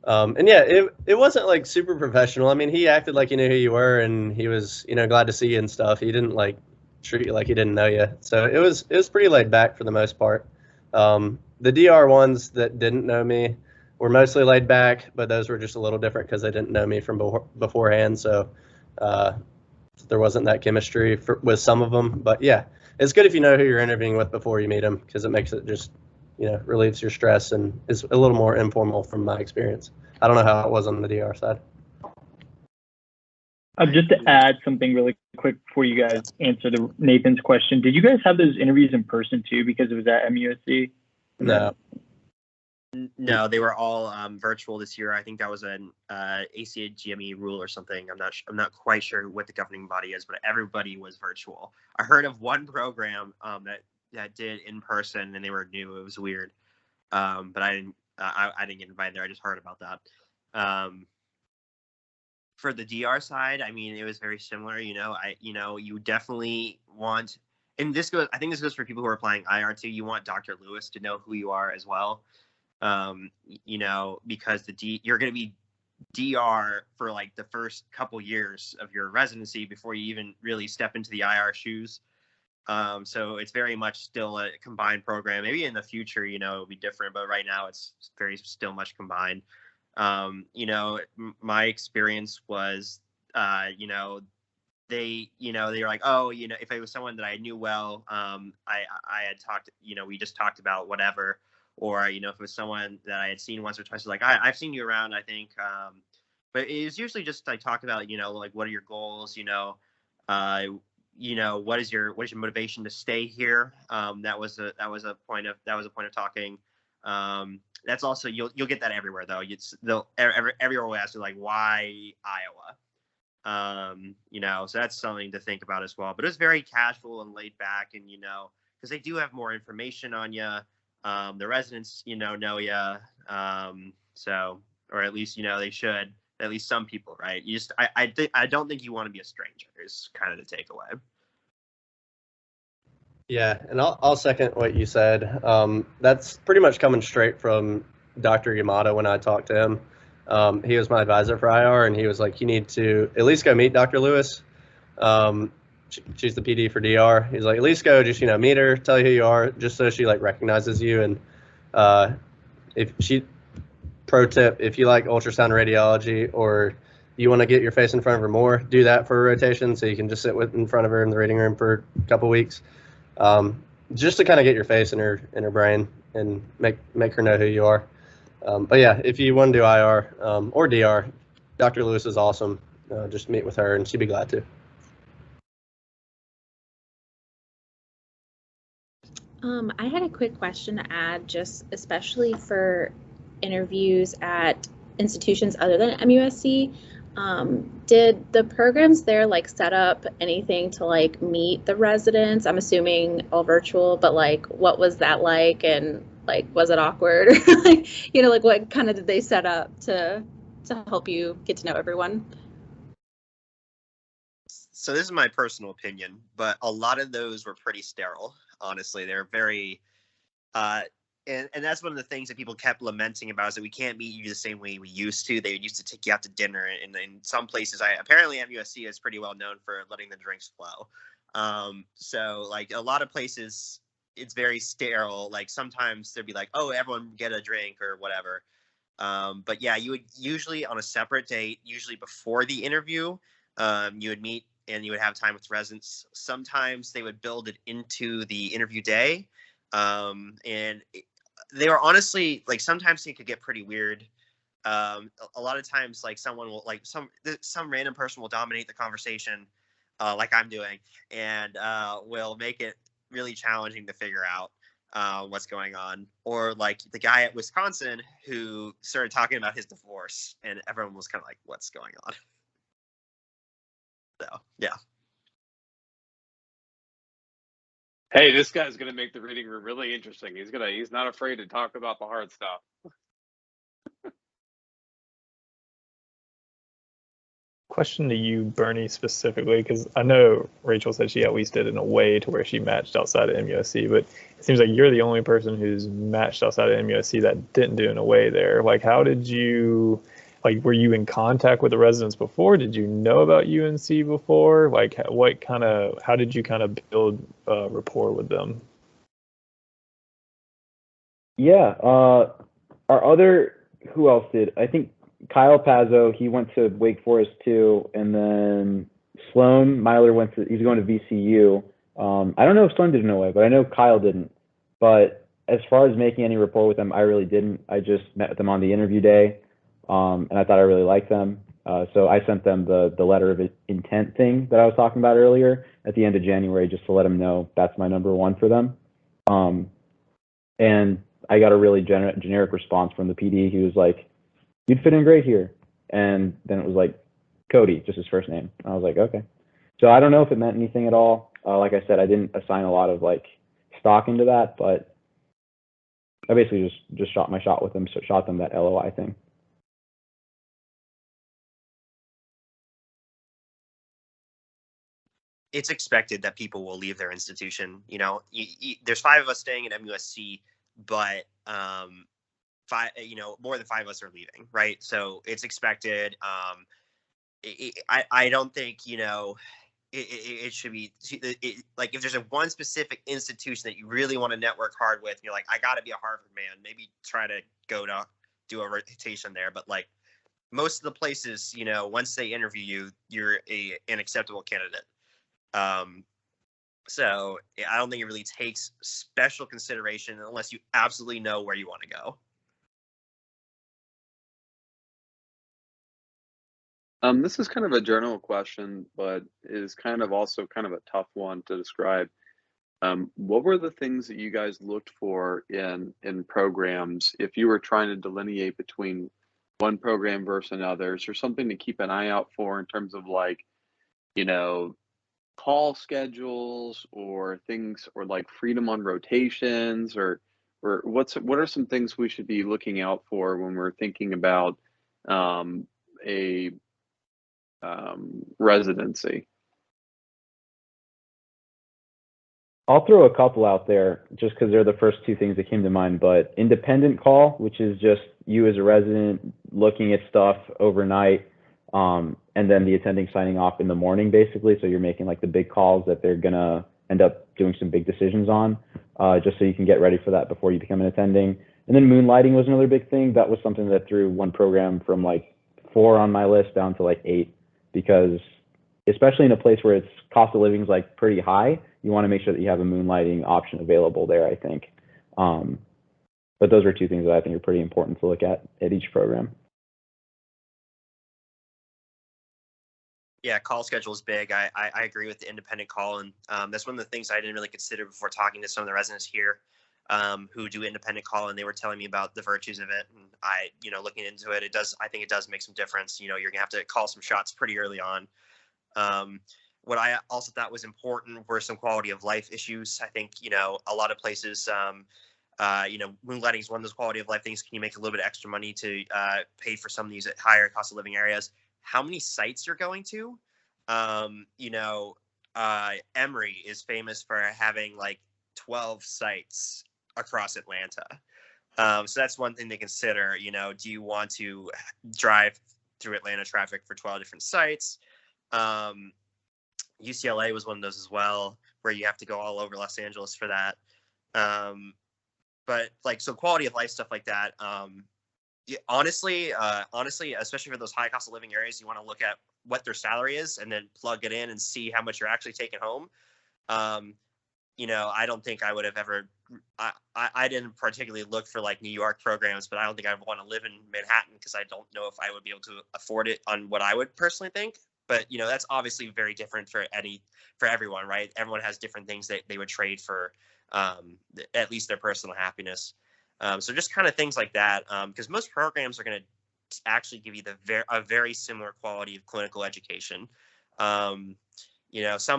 And yeah, it wasn't like super professional. I mean, he acted like he knew who you were, and he was, you know, glad to see you and stuff. He didn't like treat you like he didn't know you. So it was pretty laid back for the most part. The DR ones that didn't know me were mostly laid back, but those were just a little different because they didn't know me from beforehand. So there wasn't that chemistry with some of them. But yeah, it's good if you know who you're interviewing with before you meet them, because it makes it just, you know, relieves your stress and is a little more informal from my experience. I don't know how it was on the DR side. Just to add something really quick before you guys answer Nathan's question, did you guys have those interviews in person too, because it was at MUSC? No. No, they were all virtual this year. I think that was an ACA GME rule or something. I'm not quite sure what the governing body is, but everybody was virtual. I heard of one program that did in person, and they were new. It was weird, but I didn't get invited there. I just heard about that. For the DR side, I mean, it was very similar. You definitely want, and I think this goes for people who are applying IR too. You want Dr. Lewis to know who you are as well. Because you're going to be DR for like the first couple years of your residency before you even really step into the IR shoes. So it's very much still a combined program. Maybe in the future, it'll be different, but right now it's still much combined. My experience was, they were like, oh, if it was someone that I knew well, I had talked, we just talked about whatever. Or, if it was someone that I had seen once or twice, like, I've seen you around, I think. But it was usually just like talk about, like, what are your goals? What is your motivation to stay here? That was a point of talking. That's also, you'll get that everywhere though. Everyone will ask you, like, why Iowa? So that's something to think about as well. But it was very casual and laid back, and because they do have more information on you. The residents, know you. Or at least, they should. At least some people, right? I don't think you want to be a stranger. Is kind of the takeaway. Yeah, and I'll second what you said. That's pretty much coming straight from Dr. Yamada when I talked to him. He was my advisor for IR, and he was like, you need to at least go meet Dr. Lewis. She's the PD for DR. He's like, at least go, just, meet her, tell you who you are, just so she like recognizes you. And pro tip, if you like ultrasound radiology or you want to get your face in front of her more, do that for a rotation so you can just sit in front of her in the reading room for a couple weeks, just to kind of get your face in her brain and make her know who you are. But yeah, if you want to do IR or DR, Dr. Lewis is awesome. Just meet with her and she'd be glad to. I had a quick question to add, just especially for interviews at institutions other than MUSC. Did the programs there like set up anything to like meet the residents? I'm assuming all virtual, but like what was that like, and like was it awkward? Like, like what kind of did they set up to help you get to know everyone? So this is my personal opinion, but a lot of those were pretty sterile. Honestly, they're very, and that's one of the things that people kept lamenting about, is that we can't meet you the same way we used to. They used to take you out to dinner, and in some places, apparently MUSC is pretty well known for letting the drinks flow. So like a lot of places, it's very sterile. Like sometimes they'd be like, oh, everyone get a drink or whatever. But yeah, you would usually on a separate date, usually before the interview, you would meet and you would have time with residents. Sometimes they would build it into the interview day. They were honestly, like, sometimes it could get pretty weird. A lot of times, like, someone will, like, some random person will dominate the conversation, like I'm doing, and will make it really challenging to figure out what's going on. Or like the guy at Wisconsin who started talking about his divorce, and everyone was kind of like, what's going on? So, yeah. Hey, this guy's gonna make the reading room really interesting. He's not afraid to talk about the hard stuff. Question to you, Bernie, specifically, because I know Rachel said she at least did in a way to where she matched outside of MUSC, but it seems like you're the only person who's matched outside of MUSC that didn't do in a way there. Like, how did you, like, were you in contact with the residents before? Did you know about UNC before? Like, how did you kind of build rapport with them? Yeah, who else did? I think Kyle Pazzo, he went to Wake Forest too, and then Sloan Myler he's going to VCU. I don't know if Sloan did in a way, but I know Kyle didn't. But as far as making any rapport with them, I really didn't. I just met with them on the interview day, and I thought I really liked them. So I sent them the letter of intent thing that I was talking about earlier at the end of January, just to let them know that's my number one for them. And I got a really generic response from the PD. He was like, "You'd fit in great here." And then it was like, Cody, just his first name. I was like, okay. So I don't know if it meant anything at all. Like I said, I didn't assign a lot of like stock into that, but I basically just shot my shot with them, so shot them that LOI thing. It's expected that people will leave their institution. You know, there's 5 of us staying at MUSC, but more than 5 of us are leaving, right? So it's expected. I don't think, it should be like, if there's one specific institution that you really want to network hard with, and you're like, I got to be a Harvard man, maybe try to go to do a rotation there. But like most of the places, once they interview you, you're an acceptable candidate. So I don't think it really takes special consideration unless you absolutely know where you want to go. This is kind of a general question, but is kind of also kind of a tough one to describe. What were the things that you guys looked for in programs if you were trying to delineate between one program versus another? Is there something to keep an eye out for in terms of like, call schedules or things, or like freedom on rotations, or what are some things we should be looking out for when we're thinking about a residency? I'll throw a couple out there just because they're the first 2 things that came to mind. But independent call, which is just you as a resident looking at stuff overnight, and then the attending signing off in the morning, basically. So you're making like the big calls that they're gonna end up doing some big decisions on, just so you can get ready for that before you become an attending. And then moonlighting was another big thing. That was something that threw one program from like 4 on my list down to like 8, because especially in a place where its cost of living is like pretty high, you want to make sure that you have a moonlighting option available there, I think. But those are 2 things that I think are pretty important to look at each program. Yeah, call schedule is big. I agree with the independent call, and that's one of the things I didn't really consider before talking to some of the residents here who do independent call, and they were telling me about the virtues of it. And I, looking into it, I think it does make some difference. You're gonna have to call some shots pretty early on. What I also thought was important were some quality of life issues. I think, a lot of places, moonlighting is one of those quality of life things. Can you make a little bit extra money to pay for some of these higher cost of living areas? How many sites you're going to? Emory is famous for having like 12 sites across Atlanta. So that's one thing to consider. Do you want to drive through Atlanta traffic for 12 different sites? UCLA was one of those as well, where you have to go all over Los Angeles for that. But like, so quality of life stuff like that. Honestly, especially for those high cost of living areas, you want to look at what their salary is and then plug it in and see how much you're actually taking home. I don't think I would have ever, I didn't particularly look for like New York programs, but I don't think I'd want to live in Manhattan because I don't know if I would be able to afford it on what I would personally think. But, that's obviously very different for everyone, right? Everyone has different things that they would trade for at least their personal happiness. So just kind of things like that, because most programs are going to actually give you a very similar quality of clinical education. Some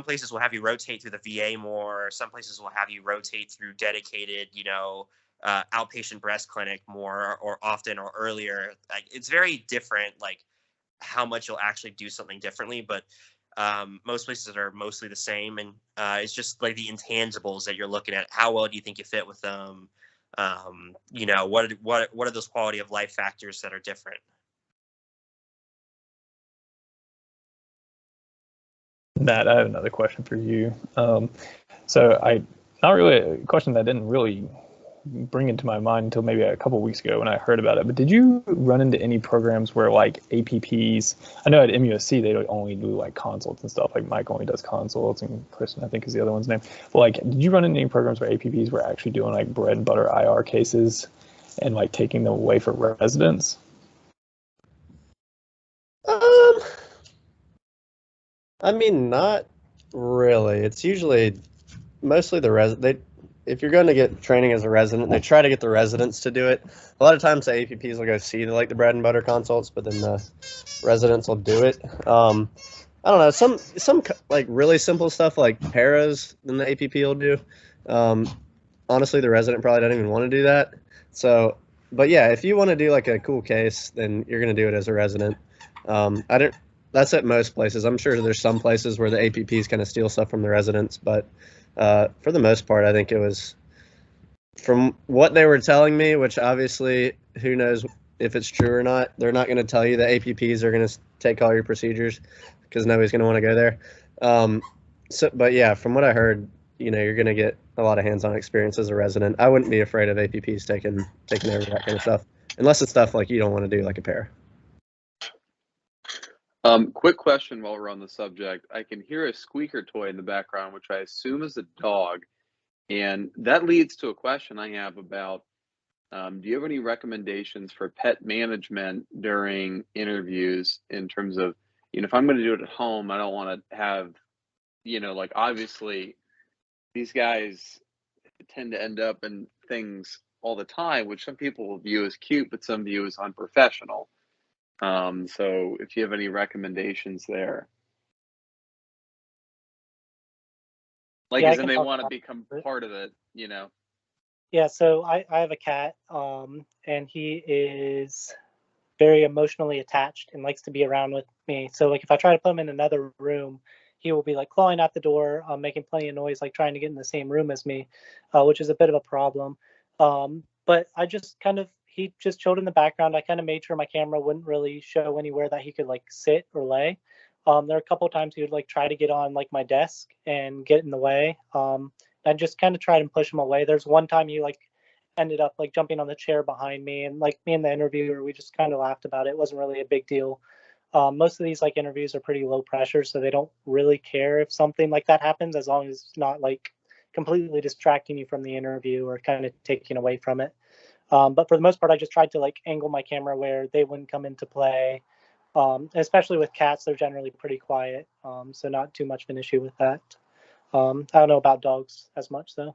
places will have you rotate through the VA more. Some places will have you rotate through dedicated, outpatient breast clinic more or often or earlier. Like, it's very different. Like, how much you'll actually do something differently. But most places are mostly the same, and it's just like the intangibles that you're looking at. How well do you think you fit with them? You know, what are those quality of life factors that are different? Matt, I have another question for you. So not really a question that didn't really bring it to my mind until maybe a couple of weeks ago when I heard about it. But did you run into any programs where like APPs? I know at MUSC they only do like consults and stuff. Like Mike only does consults, and Kristen I think is the other one's name. But like, did you run into any programs where APPs were actually doing like bread and butter IR cases and like taking them away for residents? I mean, not really. It's usually mostly the resident. If you're going to get training as a resident, they try to get the residents to do it. A lot of times the APPs will go see the bread and butter consults, but then the residents will do it. I don't know, some like really simple stuff like paras, then the APP will do. Honestly, the resident probably doesn't even want to do that. So, but yeah, if you want to do like a cool case, then you're going to do it as a resident. That's at most places. I'm sure there's some places where the APPs kind of steal stuff from the residents, but for the most part, I think it was, from what they were telling me, which obviously who knows if it's true or not. They're not going to tell you that APPs are going to take all your procedures because nobody's going to want to go there. But yeah, from what I heard, you're going to get a lot of hands-on experience as a resident. I wouldn't be afraid of APPs taking over that kind of stuff, unless it's stuff like you don't want to do, like a pair. Quick question while we're on the subject. I can hear a squeaker toy in the background, which I assume is a dog. And that leads to a question I have about, do you have any recommendations for pet management during interviews in terms of, if I'm going to do it at home, I don't want to have, like obviously these guys tend to end up in things all the time, which some people will view as cute, but some view as unprofessional. So if you have any recommendations there, like, Yeah, as in they want to become part of it, Yeah, so I have a cat, and he is very emotionally attached and likes to be around with me. So like if I try to put him in another room, he will be like clawing at the door, making plenty of noise, like trying to get in the same room as me, which is a bit of a problem. But he just chilled in the background. I kind of made sure my camera wouldn't really show anywhere that he could like sit or lay. There are a couple of times he would like try to get on like my desk and get in the way. I just kind of tried and push him away. There's one time he like ended up like jumping on the chair behind me, and like me and the interviewer, we just kind of laughed about it. It wasn't really a big deal. Most of these like interviews are pretty low pressure, so they don't really care if something like that happens, as long as it's not like completely distracting you from the interview or kind of taking away from it. But for the most part, I just tried to like angle my camera where they wouldn't come into play. Especially with cats, they're generally pretty quiet, so not too much of an issue with that. I don't know about dogs as much though.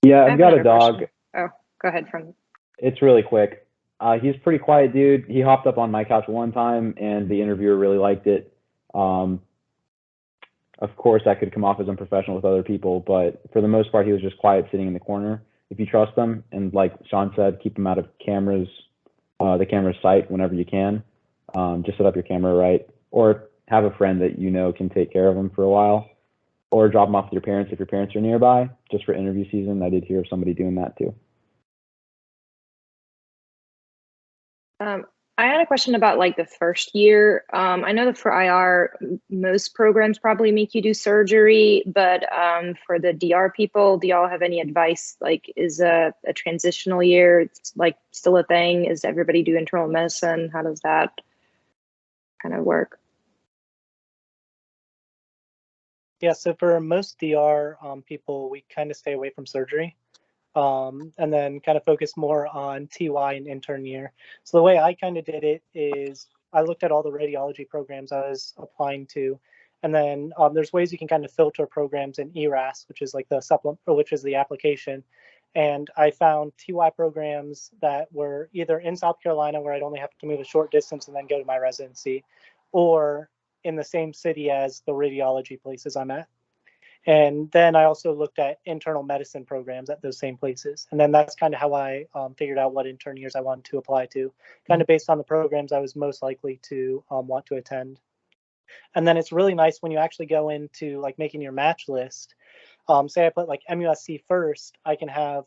Yeah, I've got a dog. Question. Oh, go ahead, Frank. It's really quick. He's a pretty quiet dude. He hopped up on my couch one time, and the interviewer really liked it. Of course, that could come off as unprofessional with other people, but for the most part, he was just quiet, sitting in the corner. If you trust them, and like Sean said, keep him out of the camera's sight whenever you can. Just set up your camera right, or have a friend that can take care of him for a while, or drop him off with your parents if your parents are nearby, just for interview season. I did hear of somebody doing that too. I had a question about like the first year. I know that for IR, most programs probably make you do surgery, but for the DR people, do y'all have any advice? Like, is a transitional year like still a thing? Is everybody do internal medicine? How does that kind of work? Yeah, so for most DR people, we kind of stay away from surgery. And then kind of focus more on TY and intern year. So the way I kind of did it is I looked at all the radiology programs I was applying to, and then there's ways you can kind of filter programs in ERAS, which is like the supplement, or which is the application. And I found TY programs that were either in South Carolina, where I'd only have to move a short distance and then go to my residency, or in the same city as the radiology places I'm at. And then I also looked at internal medicine programs at those same places. And then that's kind of how I figured out what intern years I wanted to apply to, kind of based on the programs I was most likely to want to attend. And then it's really nice when you actually go into like making your match list. Say I put like MUSC first, I can have,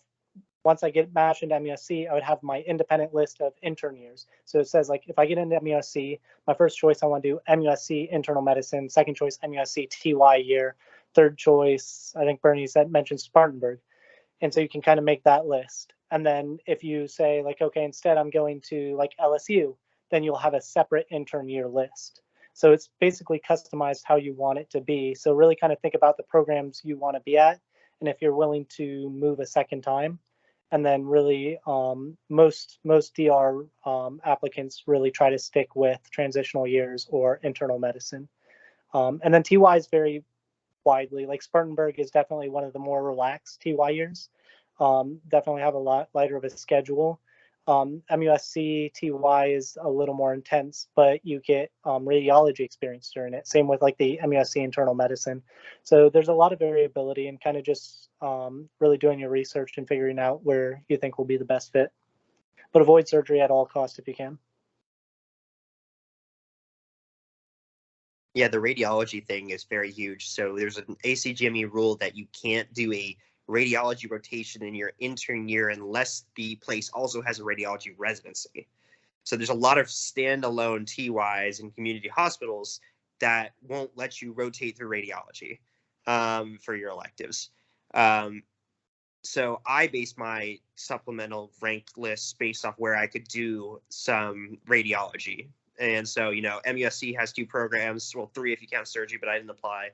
once I get matched into MUSC, I would have my independent list of intern years. So it says like, if I get into MUSC, my first choice, I want to do MUSC internal medicine, second choice, MUSC TY year, third choice, I think Bernie mentioned Spartanburg. And so you can kind of make that list. And then if you say like, okay, instead I'm going to like LSU, then you'll have a separate intern year list. So it's basically customized how you want it to be. So really kind of think about the programs you want to be at, and if you're willing to move a second time. And then really most DR applicants really try to stick with transitional years or internal medicine. And then TY is very widely, like Spartanburg is definitely one of the more relaxed TY years. Definitely have a lot lighter of a schedule. MUSC TY is a little more intense, but you get radiology experience during it. Same with like the MUSC internal medicine. So there's a lot of variability and kind of just really doing your research and figuring out where you think will be the best fit. But avoid surgery at all costs if you can. Yeah, the radiology thing is very huge. So there's an ACGME rule that you can't do a radiology rotation in your intern year unless the place also has a radiology residency. So there's a lot of standalone TYs in community hospitals that won't let you rotate through radiology for your electives. So I base my supplemental ranked lists based off where I could do some radiology. And so, you know, MUSC has 2 programs, well, 3 if you count surgery, but I didn't apply.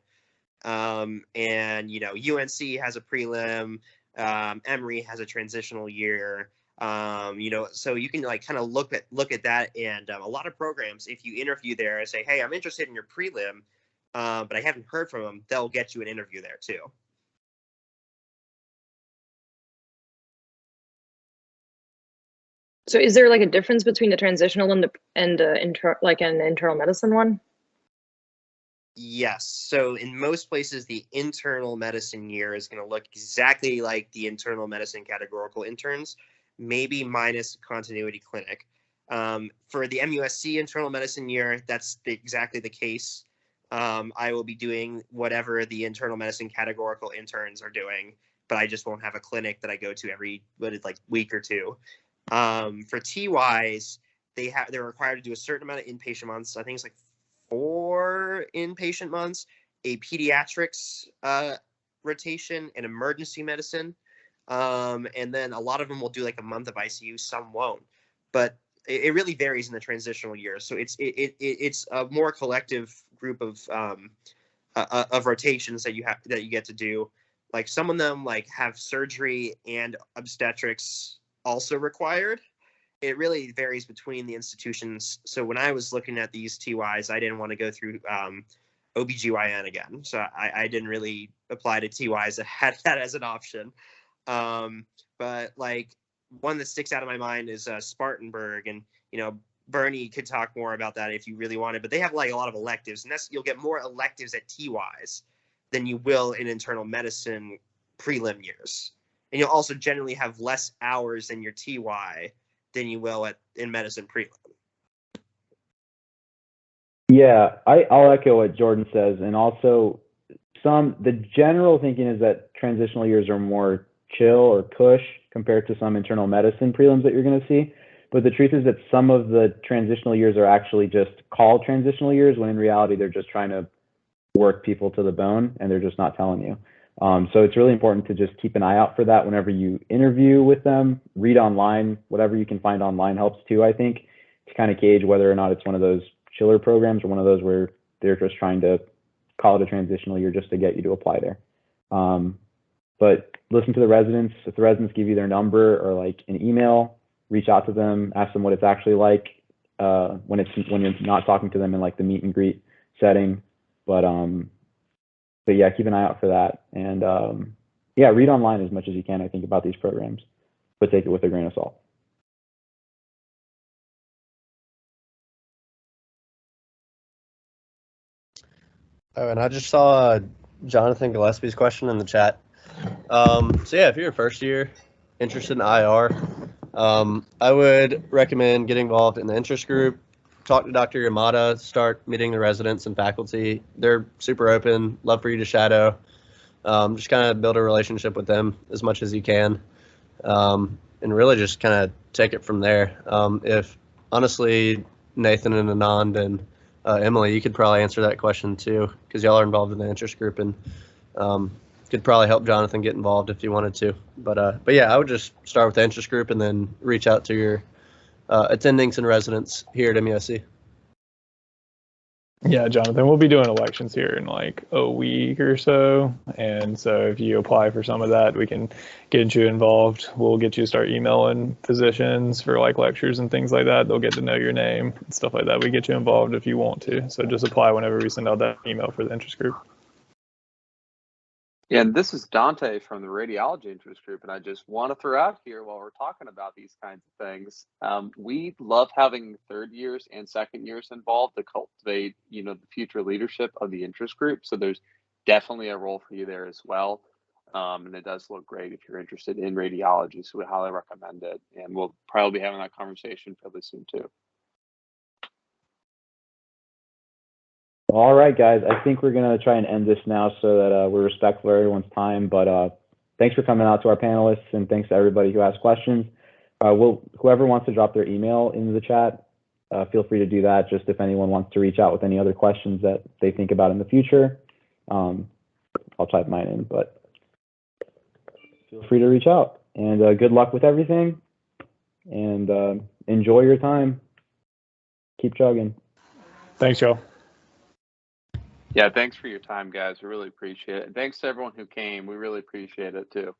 And, you know, UNC has a prelim, Emory has a transitional year, you know, so you can like kind of look at that. And a lot of programs, if you interview there and say, hey, I'm interested in your prelim, but I haven't heard from them, they'll get you an interview there too. So is there like a difference between the transitional and like an internal medicine one? Yes. So in most places, the internal medicine year is going to look exactly like the internal medicine categorical interns, maybe minus continuity clinic. For the MUSC internal medicine year, that's exactly the case. I will be doing whatever the internal medicine categorical interns are doing, but I just won't have a clinic that I go to every week or two. For TYs, they're required to do a certain amount of inpatient months. I think it's like 4 inpatient months, a pediatrics rotation, and emergency medicine. And then a lot of them will do like a month of ICU, some won't. But it really varies in the transitional years. So it's a more collective group of rotations that you get to do. Like some of them like have surgery and obstetrics also required. It really varies between the institutions. So when I was looking at these TYs, I didn't want to go through OBGYN again. So I didn't really apply to TYs that had that as an option. But like one that sticks out of my mind is Spartanburg. And, you know, Bernie could talk more about that if you really wanted, but they have like a lot of electives, and you'll get more electives at TYs than you will in internal medicine prelim years. And you'll also generally have less hours in your TY than you will in medicine prelim. Yeah, I'll echo what Jordan says, and also the general thinking is that transitional years are more chill or cush compared to some internal medicine prelims that you're going to see. But the truth is that some of the transitional years are actually just called transitional years, when in reality they're just trying to work people to the bone, and they're just not telling you. So it's really important to just keep an eye out for that whenever you interview with them. Read online, whatever you can find online helps too, I think, to kind of gauge whether or not it's one of those chiller programs or one of those where they're just trying to call it a transitional year just to get you to apply there. But listen to the residents. If the residents give you their number or like an email, reach out to them, ask them what it's actually like when you're not talking to them in like the meet and greet setting. But yeah, keep an eye out for that. And yeah, read online as much as you can, I think, about these programs, but take it with a grain of salt. Oh, and I just saw Jonathan Gillespie's question in the chat. So yeah, if you're a first year interested in IR, I would recommend getting involved in the interest group. Talk to Dr. Yamada, start meeting the residents and faculty. They're super open, love for you to shadow. Just kind of build a relationship with them as much as you can. And really just kind of take it from there. If honestly, Nathan and Anand and Emily, you could probably answer that question too, because y'all are involved in the interest group and could probably help Jonathan get involved if you wanted to. But yeah, I would just start with the interest group and then reach out to your attendings and residents here at MUSC. Yeah, Jonathan, we'll be doing elections here in like a week or so. And so if you apply for some of that, we can get you involved. We'll get you to start emailing physicians for like lectures and things like that. They'll get to know your name and stuff like that. We get you involved if you want to. So just apply whenever we send out that email for the interest group. Yeah, and this is Dante from the radiology interest group, and I just want to throw out here while we're talking about these kinds of things, we love having third years and second years involved to cultivate, the future leadership of the interest group. So there's definitely a role for you there as well, and it does look great if you're interested in radiology. So we highly recommend it, and we'll probably be having that conversation fairly soon too. All right, guys. I think we're going to try and end this now so that we're respectful of everyone's time. But thanks for coming out to our panelists, and thanks to everybody who asked questions. Whoever wants to drop their email into the chat, feel free to do that, just if anyone wants to reach out with any other questions that they think about in the future. I'll type mine in, but feel free to reach out. And good luck with everything, and enjoy your time. Keep chugging. Thanks, y'all. Yeah, thanks for your time, guys. We really appreciate it. And thanks to everyone who came. We really appreciate it too.